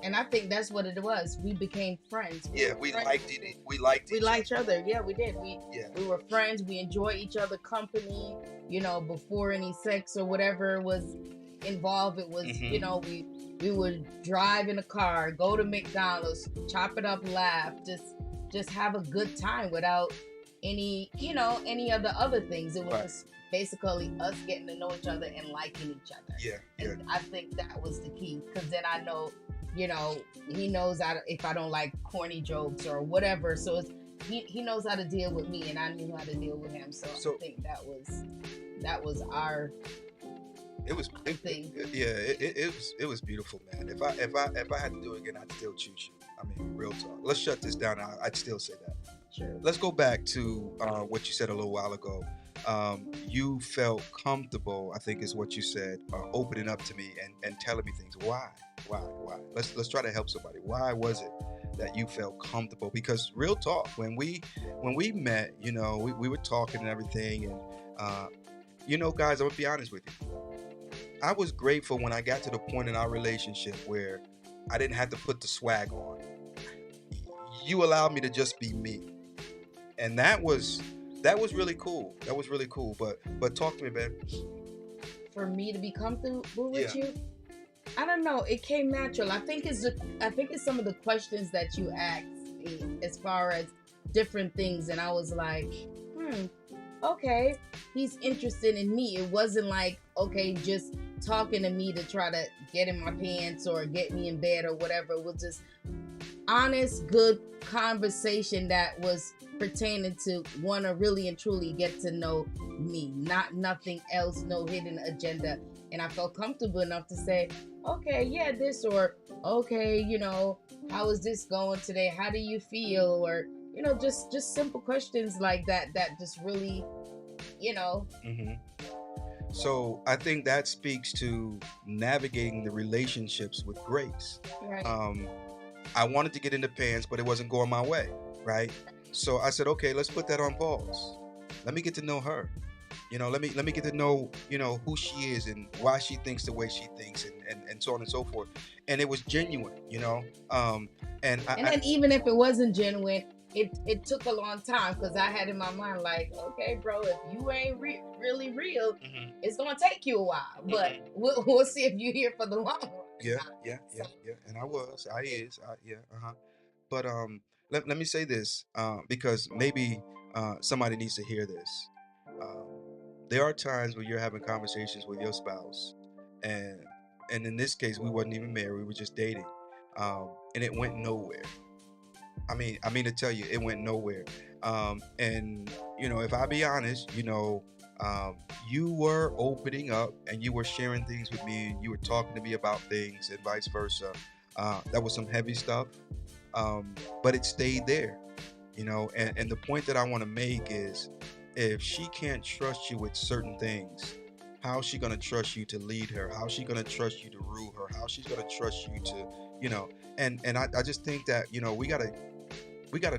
And I think that's what it was. We became friends. We friends. liked it. We liked each other. Yeah, we did. We were friends. We enjoyed each other company. You know, before any sex or whatever was involved, it was you know, we would drive in a car, go to McDonald's, chop it up, laugh, just have a good time without any of the other things. It was just basically us getting to know each other and liking each other. Yeah. And I think that was the key, because then I know, you know, he knows if I don't like corny jokes or whatever. So he knows how to deal with me, and I knew how to deal with him. So I think that was our thing. It was beautiful, man. If I had to do it again, I'd still choose you. I mean, real talk. Let's shut this down. I'd still say that. Sure. Let's go back to what you said a little while ago. You felt comfortable, I think is what you said, opening up to me and telling me things. Why? Let's try to help somebody. Why was it that you felt comfortable? Because real talk, when we met, you know, we were talking and everything, and you know, guys, I'm gonna be honest with you. I was grateful when I got to the point in our relationship where I didn't have to put the swag on. You allowed me to just be me, and that was really cool. That was really cool. But talk to me, babe. For me to be comfortable with you, I don't know. It came natural. I think it's some of the questions that you asked me as far as different things, and I was like, okay, he's interested in me. It wasn't like, okay, just talking to me to try to get in my pants or get me in bed or whatever. It was just honest, good conversation that was pertaining to want to really and truly get to know me, not nothing else, no hidden agenda. And I felt comfortable enough to say, okay, yeah, this, or okay, you know, how is this going today? How do you feel? Or, you know, just simple questions like that just really, you know. So I think that speaks to navigating the relationships with grace. Right. I wanted to get into pants, but it wasn't going my way, right? So I said, okay, let's put that on pause. Let me get to know her. You know, let me get to know, you know, who she is and why she thinks the way she thinks, and so on and so forth. And it was genuine, you know. And then even if it wasn't genuine, it took a long time, because I had in my mind like, okay, bro, if you ain't really real, it's gonna take you a while, but we'll see if you're here for the long run. Yeah. And But let me say this, because maybe somebody needs to hear this. There are times when you're having conversations with your spouse, and in this case, we wasn't even married; we were just dating, and it went nowhere. I mean to tell you, it went nowhere. And you know, if I be honest, you know, you were opening up and you were sharing things with me, and you were talking to me about things, and vice versa. That was some heavy stuff, but it stayed there, you know. And the point that I want to make is, if she can't trust you with certain things, how's she gonna trust you to lead her? How's she gonna trust you to rule her? How's she gonna trust you to, you know? And I just think that, you know, we gotta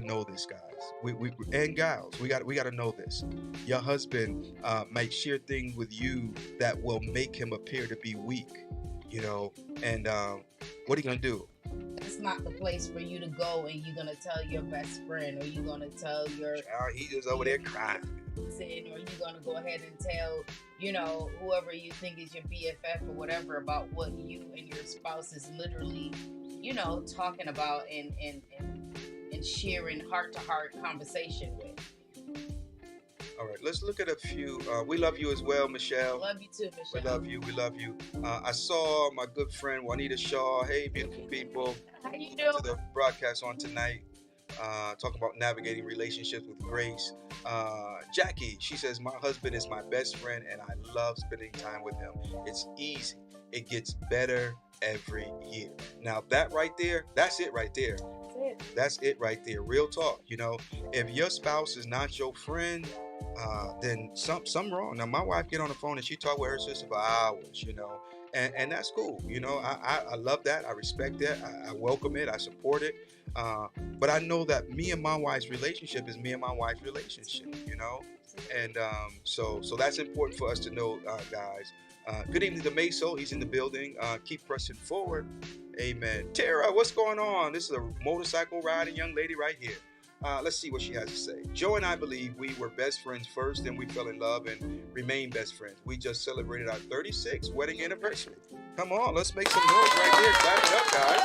know this, guys. We and gals, we gotta know this. Your husband might share things with you that will make him appear to be weak, you know. And what are you gonna do? That's not the place for you to go and you're gonna tell your best friend, or you're gonna tell your he just over there crying. Or you're gonna go ahead and tell, you know, whoever you think is your BFF or whatever, about what you and your spouse is literally, you know, talking about and sharing heart-to-heart conversation with. All right, let's look at a few. We love you as well, Michelle. Love you too, Michelle. We love you. I saw my good friend Juanita Shaw. Hey, beautiful people. How you doing? To the broadcast on tonight. talking about navigating relationships with grace. Jackie, she says, my husband is my best friend and I love spending time with him. It's easy. It gets better every year. Now, that right there, that's it right there. That's it right there. Real talk. If your spouse is not your friend, then something wrong. Now my wife get on the phone and she talk with her sister for hours. And that's cool. I love that. I respect that. I welcome it. I support it. Uh, but I know that me and my wife's relationship is me and my wife's relationship. And so that's important for us to know, guys. Good evening to Meso. He's in the building. Keep pressing forward. Amen. Tara, what's going on? This is a motorcycle riding young lady right here. Let's see what she has to say. Joe and I believe we were best friends first, then we fell in love and remained best friends. We just celebrated our 36th wedding anniversary. Come on, let's make some noise right there. Clap it up, guys.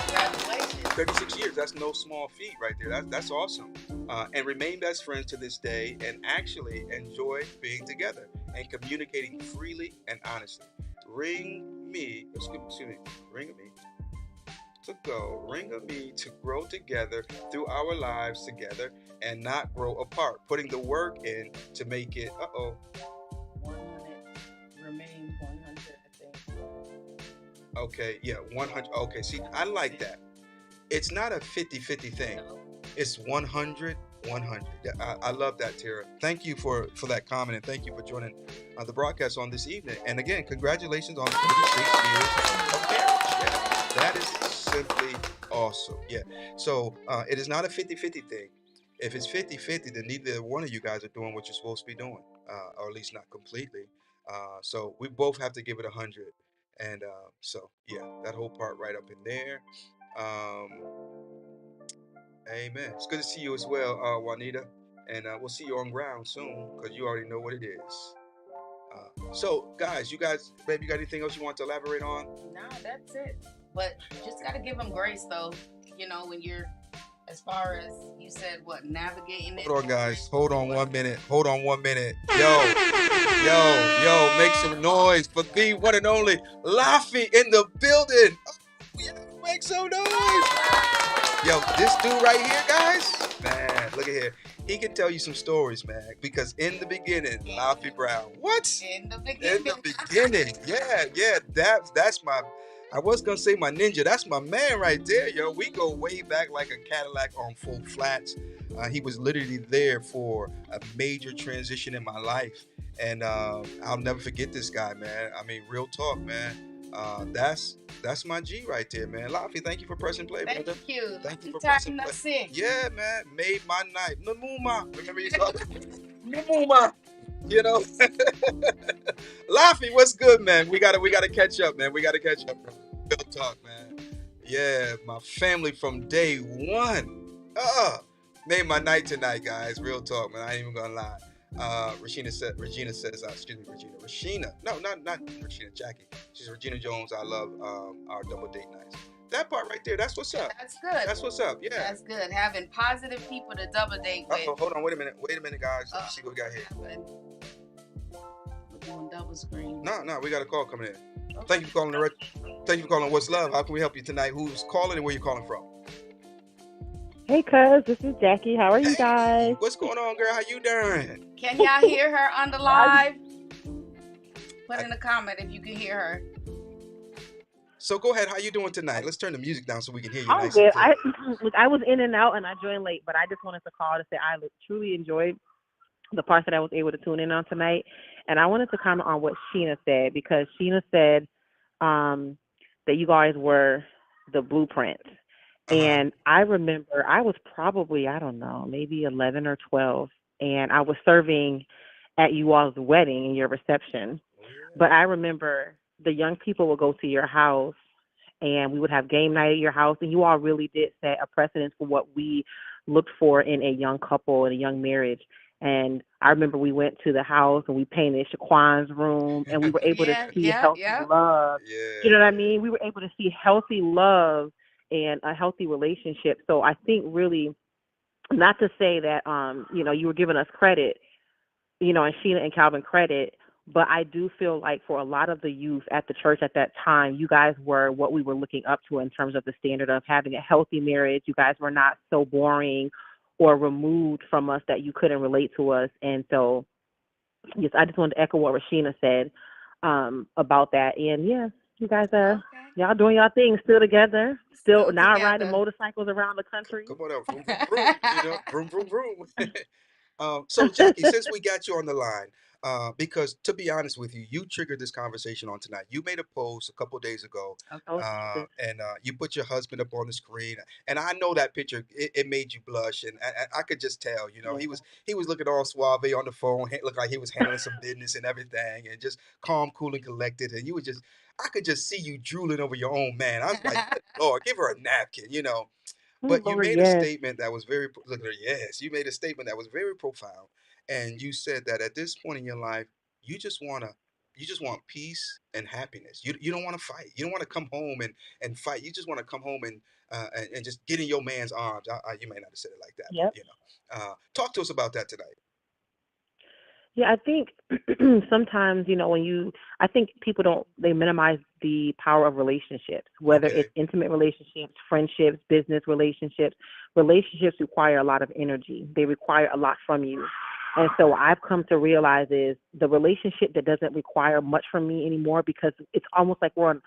Congratulations. 36 years, that's no small feat right there. That's awesome. And remain best friends to this day and actually enjoy being together and communicating freely and honestly. Ring me to grow together through our lives together and not grow apart. Putting the work in to make it, 100, remain 100, I think. Okay, yeah, 100. Okay, see, I like that. It's not a 50-50 thing. No. It's 100. Yeah, I love that, Tara. Thank you for that comment, and thank you for joining the broadcast on this evening. And again, congratulations on 36 years of marriage. Yeah, that is simply awesome. Yeah. So it is not a 50-50 thing. If it's 50-50, then neither one of you guys are doing what you're supposed to be doing, or at least not completely. So we both have to give it 100. And so, yeah, that whole part right up in there. Amen. It's good to see you as well, Juanita. And we'll see you on ground soon because you already know what it is. So, guys, babe, you got anything else you want to elaborate on? No, that's it. But just got to give them grace, though. When you're, as far as you said, navigating it. Hold on, guys. Hold on 1 minute. Yo, make some noise for the one and only Laffy in the building. Oh, yeah, make some noise. Yo, this dude right here, guys, man, look at here. He can tell you some stories, man, because in the beginning, Laffy Brown. What? In the beginning. Yeah, that's my, I was going to say my ninja. That's my man right there, yo. We go way back like a Cadillac on full flats. He was literally there for a major transition in my life. And I'll never forget this guy, man. I mean, real talk, man. That's my G right there, man. Laffy, thank you for pressing play, brother. Thank you. Thank you for pressing play. Yeah, man. Made my night. Namuma. Remember you talking? Namuma. Laffy, what's good, man? We gotta catch up, man. We gotta catch up, bro. Real talk, man. Yeah, my family from day one. Made my night tonight, guys. Real talk, man. I ain't even gonna lie. Regina says, Regina. No, not Regina, Jackie. She's Regina Jones. I love our double date nights. That part right there, that's what's up. That's good. That's what's up, yeah. That's good. Having positive people to double date with. Hold on, wait a minute, guys. Let's see what we got here. We're doing double screen. No, we got a call coming in. Okay. Thank you for calling What's Love. How can we help you tonight? Who's calling and where you calling from? Hey, cuz, this is Jackie. How are you guys? What's going on, girl? How you doing? Can y'all hear her on the live? Put in a comment if you can hear her. So go ahead. How you doing tonight? Let's turn the music down so we can hear you. I'm good. I was in and out, and I joined late, but I just wanted to call to say I truly enjoyed the parts that I was able to tune in on tonight. And I wanted to comment on what Sheena said, because Sheena said that you guys were the blueprint. And I remember I was probably, I don't know, maybe 11 or 12, and I was serving at you all's wedding and your reception. But I remember the young people would go to your house, and we would have game night at your house, and you all really did set a precedent for what we looked for in a young couple, in a young marriage. And I remember we went to the house and we painted Shaquan's room, and we were able to see healthy love. Yeah. You know what I mean? We were able to see healthy love and a healthy relationship. So I think really, not to say that, you were giving us credit, and Sheena and Calvin credit, But I do feel like for a lot of the youth at the church at that time, you guys were what we were looking up to in terms of the standard of having a healthy marriage. You guys were not so boring or removed from us that you couldn't relate to us. And so, yes, I just wanted to echo what Rashina said about that. And yeah, you guys are Okay. y'all doing y'all thing, still together, still Still now riding together. motorcycles around the country. Come on out, vroom vroom vroom. Vroom vroom vroom. So Jackie, since we got you on the line, because to be honest with you, you triggered this conversation on tonight. You made a post a couple days ago, Oh Jesus. and you put your husband up on the screen, and I know that picture. It made you blush, and I could just tell. Yeah. He was looking all suave on the phone, looked like he was handling some business and everything, and just calm, cool, and collected. And you were just, I could just see you drooling over your own man. I was like, good Lord, give her a napkin. Oh But you Lord, made a yes. statement that was very look at her, yes, you made a statement that was very profound, and you said that at this point in your life, you just wanna you just want peace and happiness. You don't want to fight. You don't want to come home and fight. You just want to come home and just get in your man's arms. You may not have said it like that, but Yep. talk to us about that tonight. Yeah, I think sometimes, I think people they minimize the power of relationships, whether Okay. it's intimate relationships, friendships, business relationships. Relationships require a lot of energy, they require a lot from you. And so I've come to realize is the relationship that doesn't require much from me anymore because it's almost like we're on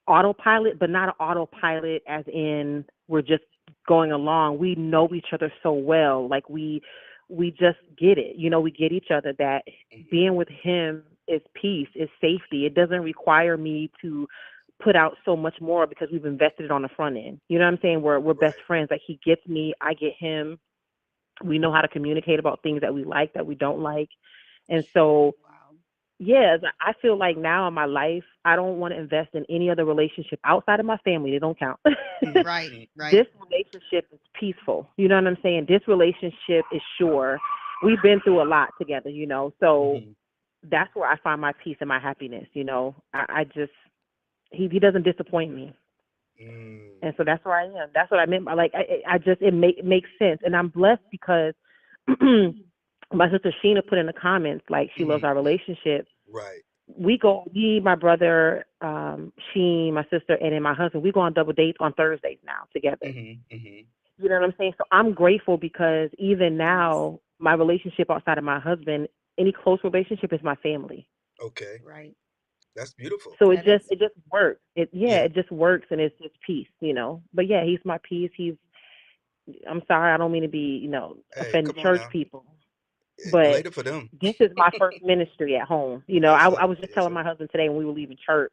autopilot, but not an autopilot as in we're just going along. We know each other so well. Like we just get it. We get each other that Hmm. being with him is peace, is safety. It doesn't require me to put out so much more because we've invested it on the front end. You know what I'm saying? We're best Right. friends. Like he gets me, I get him. We know how to communicate about things that we like, that we don't like. And so Wow. yes, I feel like now in my life, I don't want to invest in any other relationship outside of my family. They don't count. Hmm. Right, Hmm. right. This relationship is peaceful. You know what I'm saying? This relationship is sure. We've been through a lot together. So Hmm. that's where I find my peace and my happiness. I just he doesn't disappoint me. Mm. And so that's where I am. That's what I meant by like I just it makes sense. And I'm blessed because my sister Sheena put in the comments like she loves Hmm. our relationship. Right. My brother, Sheen, my sister, and then my husband, we go on double dates on Thursdays now together. Hmm. Hmm. You know what I'm saying? So I'm grateful because even Nice. now, my relationship outside of my husband, any close relationship is my family. Okay. Right. That's beautiful. So it That just is. it just works. Yeah. It just works and it's just peace. But yeah, he's my peace. I'm sorry, I don't mean to be, Hey, offend come on church now. people, but Later for them. this is my first ministry at home. Yes, I sir. was just Yes, telling sir. my husband today when we were leaving church,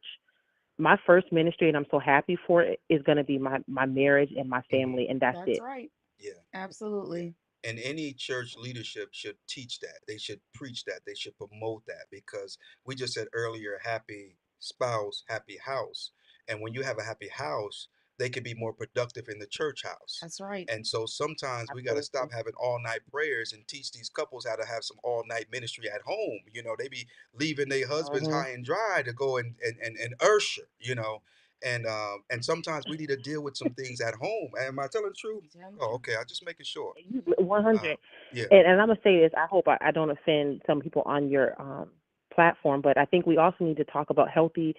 my first ministry, and I'm so happy for it, is going to be my marriage and my Hmm. family, and that's That's it. right. Yeah. Yeah. Absolutely. And any church leadership should teach that. They should preach that. They should promote that because we just said earlier, happy spouse, happy house. And when you have a happy house, they can be more productive in the church house. That's right. And so sometimes we got to stop Absolutely. having all night prayers and teach these couples how to have some all night ministry at home. They be leaving their husbands Hmm. high and dry to go and usher. And sometimes we need to deal with some things at home. Am I telling the truth? You tell the Oh, truth. okay. I just making sure. 100. Yeah. And I'm gonna say this. I hope I don't offend some people on your platform, but I think we also need to talk about healthy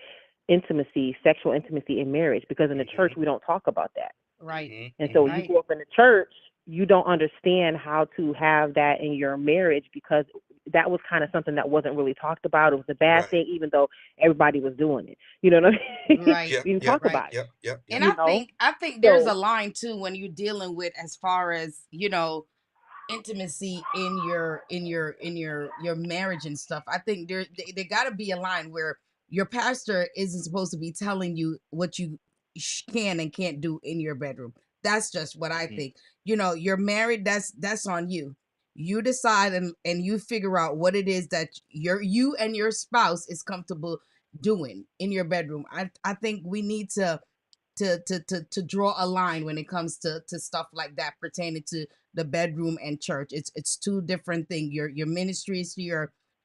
intimacy, sexual intimacy in marriage, because in the church Mhm. we don't talk about that. Right. And so you Mhm. Right. grow up in the church, you don't understand how to have that in your marriage because that was kind of something that wasn't really talked about. It was a bad Right. thing, even though everybody was doing it. You know what I mean? Right. Yep. We didn't Yep. talk Right. about it. Yep. Yep. And Yep. You know. I think there's a So line too when you're dealing with as far as, intimacy in your marriage and stuff. I think there got to be a line where your pastor isn't supposed to be telling you what you can and can't do in your bedroom. That's just what I Mhm. think. You're married, that's on you. You decide and you figure out what it is that you and your spouse is comfortable doing in your bedroom. I think we need to draw a line when it comes to stuff like that pertaining to the bedroom and church. It's two different things. Your ministry is to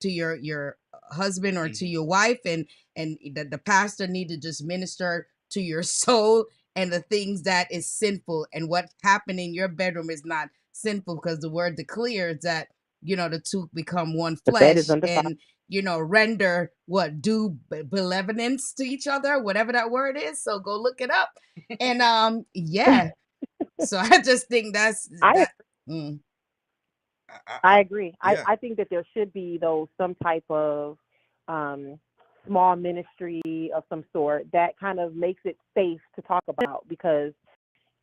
your husband or to Mhm. your wife, and the pastor need to just minister to your soul and the things that is sinful, and what happened in your bedroom is not sinful, because the word declares that the two become one The bed is flesh, undefiled. and render what do benevolence to each other, whatever that word is. So go look it up. And yeah, so I just think that's I that. Mm, I I agree. yeah. I think that there should be though some type of um, small ministry of some sort that kind of makes it safe to talk about, because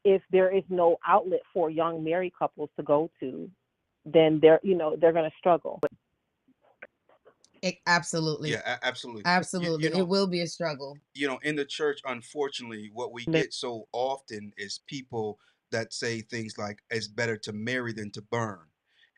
if there is no outlet for young married couples to go to, then they're going to struggle. absolutely, Yeah, absolutely. You absolutely, it know, will be a struggle. in the church, unfortunately, what we get so often is people that say things like, "It's better to marry than to burn."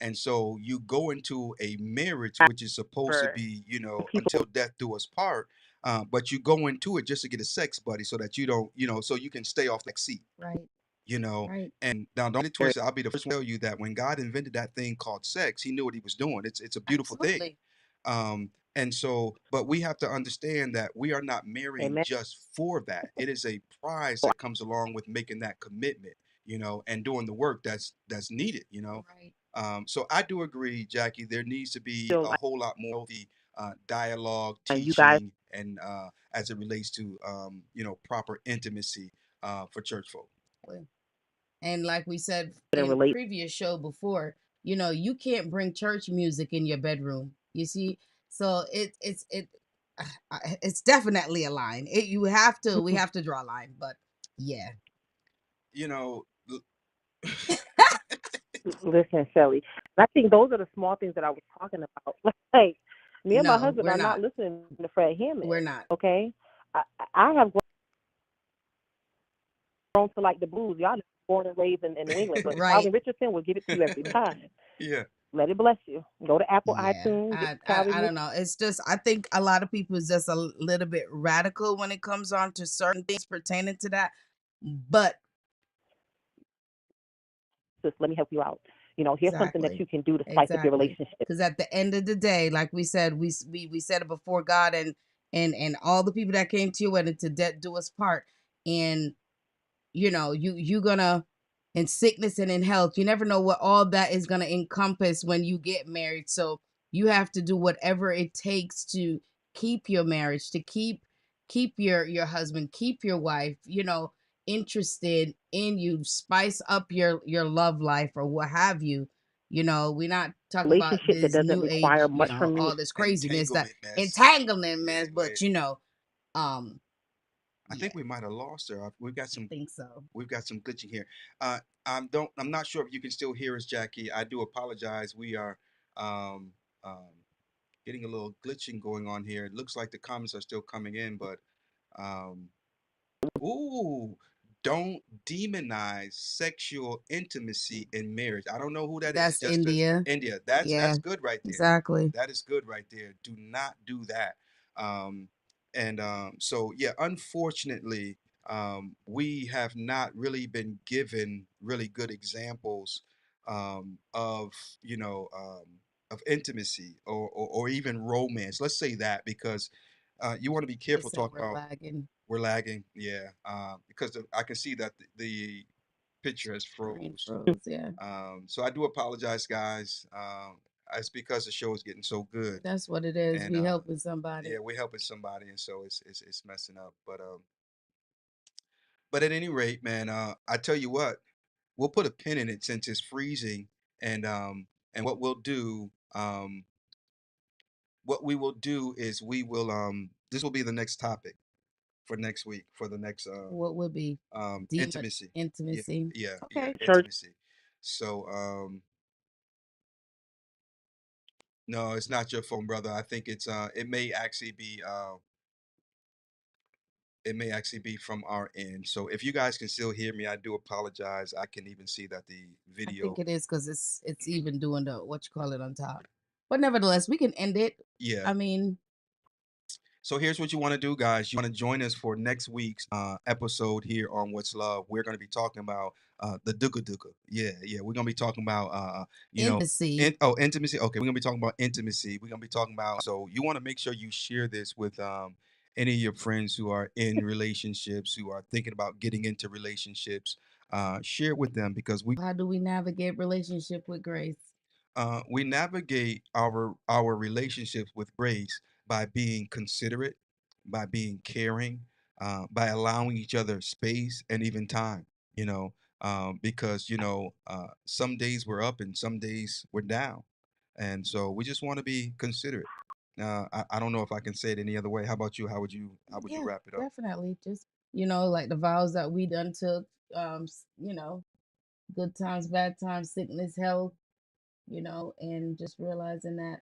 And so you go into a marriage which is supposed to For be, people, until death do us part, but you go into it just to get a sex buddy so that you don't, so you can stay off that seat. Right, you know. right, And now, don't get twisted. I'll be the first one to tell you that when God invented that thing called sex, He knew what He was doing. It's a beautiful thing. absolutely. And so, but we have to understand that we are not marrying amen. just for that. It is a prize that comes along with making that commitment, and doing the work that's needed. Right. So I do agree, Jackie. There needs to be Feel a like whole lot more healthy dialogue, you guys teaching, and as it relates to proper intimacy for church folk. Well, and like we said can in relate. previous show before, you can't bring church music in your bedroom. You see, so it's definitely a line. We have to draw a line. But yeah, You know, Listen, Shelly, I think those are the small things that I was talking about. Like, me and my no, husband we're are not not. listening to Fred We're Hammond. not. Okay, I, I have grown to like the blues. Y'all born and raised in New England, but Right. Calvin Richardson will give it to you every time. yeah, Let it bless you. Go to Apple Yeah, iTunes, get I Calvin. don't know. It's just I think a lot of people is just a little bit radical when it comes on to certain things pertaining to that. But Just let me help you out. Here's something that exactly, you can do to spice up your exactly. relationship. Because at the end of the day, like we said, we said it before God and all the people that came to you and to death do us part. And you gonna in sickness and in health, you never know what all that is gonna encompass when you get married. So you have to do whatever it takes to keep your marriage, to keep your husband, keep your wife, interested in you, spice up your love life or what have you. We're not talking about Relationship that this doesn't new require age, much from me. all this craziness, that entanglement mess. entanglement Yeah, mess, but um I yeah, think we might have lost her. We've got I some think so. glitching here. Uh, I'm not sure if you can still hear us, Jackie. I do apologize. We are um, um, getting a little glitching going on here. It looks like the comments are still coming in, but um, ooh, don't demonize sexual intimacy in marriage. I don't know who that is. That's Just to India. India. That's Yeah, good right there. exactly. That is good right there. Do not do that. Um, and so yeah, unfortunately, we have not really been given really good examples of of intimacy or even romance. Let's say that because you want to be They careful say talking we're about lagging. we're lagging, yeah, because I can see that the picture has Screen froze. froze. Yeah, So I do apologize, guys. It's because the show is getting so good, that's what it is. and We helping somebody. yeah, we're helping somebody, and so it's messing up. But at any rate, man, I tell you what, we'll put a pin in it since it's freezing, and what we'll do, what we will do is we will this will be the next topic for next week for the next What would be demon intimacy. Yeah, intimacy? yeah, Okay. Church intimacy. So no, it's not your phone, brother. I think it may actually be from our end. So if you guys can still hear me, I do apologize. I can even see that the I think video. it is because it's even doing the what you call it on top. But nevertheless, we can end it. Yeah. I mean, So here's what you want to do, guys. You want to join us for next week's episode here on What's Love. We're going to be talking about the dukkha dukkha. Yeah, yeah. We're going to be talking about intimacy. intimacy. Okay, we're going to be talking about intimacy. We're going to be talking about. So you want to make sure you share this with any of your friends who are in relationships, who are thinking about getting into relationships. Share it with them because we How do we navigate relationship with grace? we navigate our relationships with grace by being considerate, by being caring, by allowing each other space and even time. You know, because some days we're up and some days we're down, and so we just want to be considerate. I don't know if I can say it any other way. How about you? How would you Yeah, wrap it up? definitely. Just, like the vows that we done took, good times, bad times, sickness, health, and just realizing that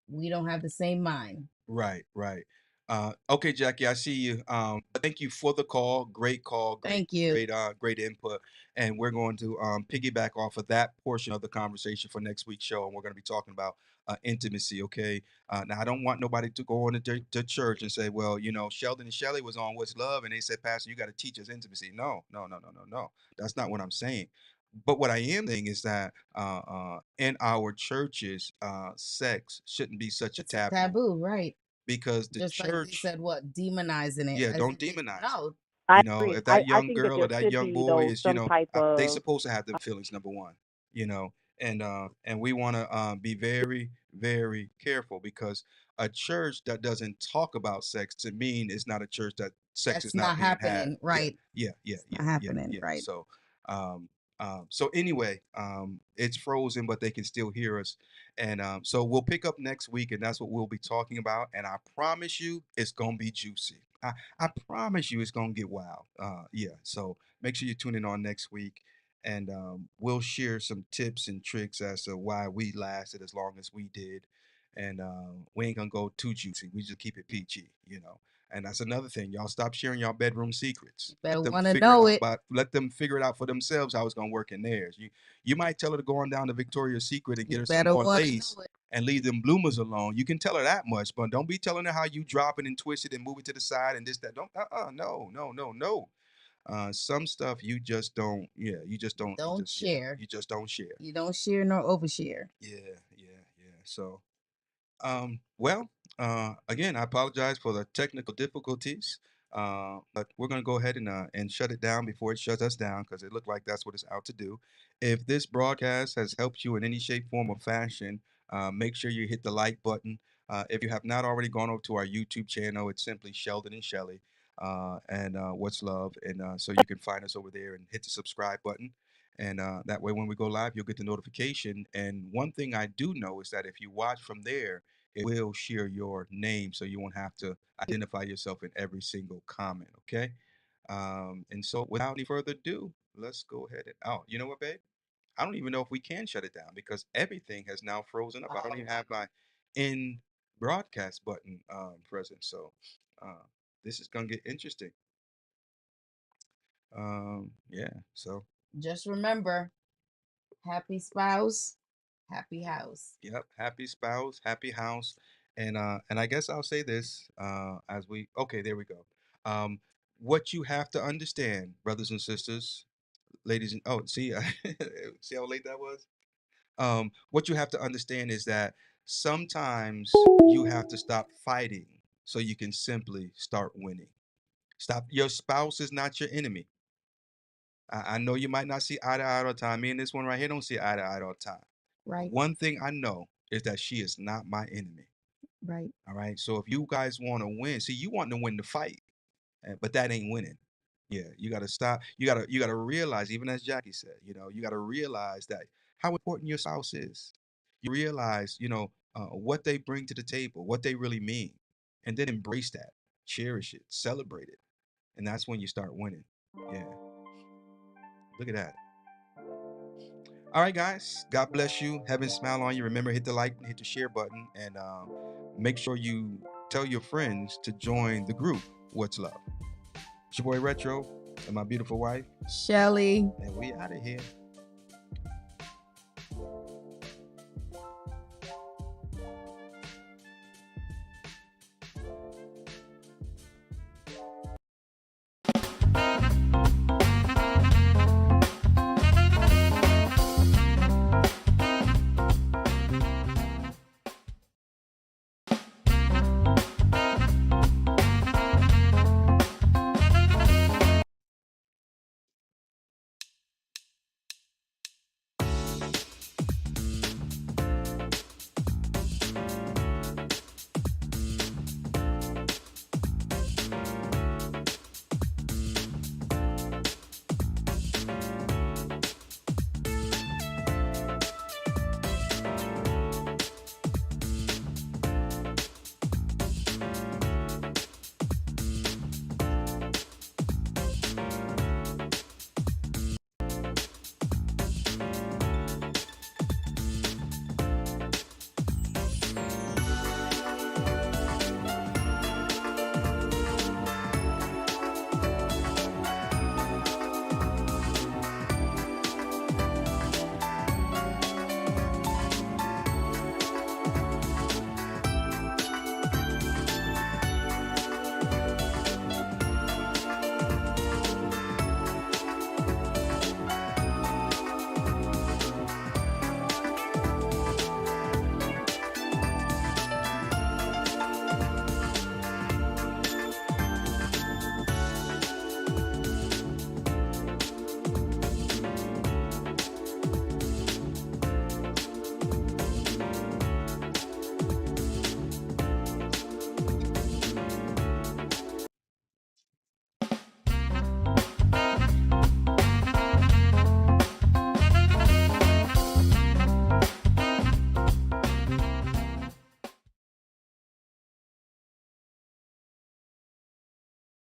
we don't have the same mind. Right, right. Okay, Jackie, I see you. Thank you for the call. Great call. Great, Thank you. great input. And we're going to piggyback off of that portion of the conversation for next week's show, and we're going to be talking about intimacy. Okay. Now, I don't want nobody to go on to church and say, well, Sheldon and Shelly was on What's Love, and they said, Pastor, you got to teach us intimacy. No, no, no, no, no, no. That's not what I'm saying. But what I am saying is that in our churches, sex shouldn't be such a It's a taboo taboo, right? because the Just like they church, said, what, demonizing it yeah, as don't if it, demonize it. no, I agree. If I, that I young think that girl or there that should young be boy though is, some type they of supposed to have them feelings, number one, you know, and we want to be very, very careful because a church that doesn't talk about sex to me is not a church that sex that's is not not being had. happening, Yeah, right? yeah, yeah, It's yeah, not yeah, happening, yeah. right? So anyway, it's frozen, but they can still hear us. And so we'll pick up next week, and that's what we'll be talking about. And I promise you, it's gonna be juicy. I promise you, it's gonna get wild. Yeah. So make sure you tune in on next week, and we'll share some tips and tricks as to why we lasted as long as we did. And we ain't gonna go too juicy. We just keep it PG. And that's another thing. Y'all stop sharing y'all bedroom secrets. You better Let them want to figure it know out. it. But let them figure it out for themselves how it's gonna work in theirs. You might tell her to go on down to Victoria's Secret and You get her some better more want to lace know it. and leave them bloomers alone. You can tell her that much, but don't be telling her how you drop it and twist it and move it to the side and this that. Don't. No, no, no, no. Some stuff you just don't. Yeah, you just don't. You Don't just share. you just don't share. You don't share nor overshare. Yeah, yeah, yeah. So well, again, I apologize for the technical difficulties, but we're going to go ahead and shut it down before it shuts us down because it looked like that's what it's out to do. If this broadcast has helped you in any shape, form, or fashion, make sure you hit the like button. If you have not already gone over to our YouTube channel, it's simply Sheldon and Shelly and What's Love. And so you can find us over there and hit the subscribe button. And that way, when we go live, you'll get the notification. And one thing I do know is that if you watch from there, it will share your name so you won't have to identify yourself in every single comment. Okay. And so without any further ado, let's go ahead and, oh, you know what, babe? I don't even know if we can shut it down because everything has now frozen up. I don't even have my in broadcast button present. So uh, this is going to get interesting. Yeah. So, Just remember, happy spouse, happy house. yep, happy spouse, happy house. And I guess I'll say this as we okay, there we go. Um what you have to understand, brothers and sisters, ladies and oh, see see how late that was? What you have to understand is that sometimes you have to stop fighting so you can simply start winning. Stop Your spouse is not your enemy. I know you might not see eye to eye all the time. Me and this one right here don't see eye to eye all the time. But Right, one thing I know is that she is not my enemy. right. All right. So if you guys want to win, see, you want to win the fight, but that ain't winning. Yeah, you got to stop. You got to realize, even as Jackie said, you got to realize that how important your spouse is. You realize, what they bring to the table, what they really mean, and then embrace that, cherish it, celebrate it, and that's when you start winning. Yeah, look at that. All right, guys. God bless you. Heaven smile on you. Remember, hit the like, hit the share button, and make sure you tell your friends to join the group. What's Love? It's your boy Retro and my beautiful wife, Shelly. and we out of here.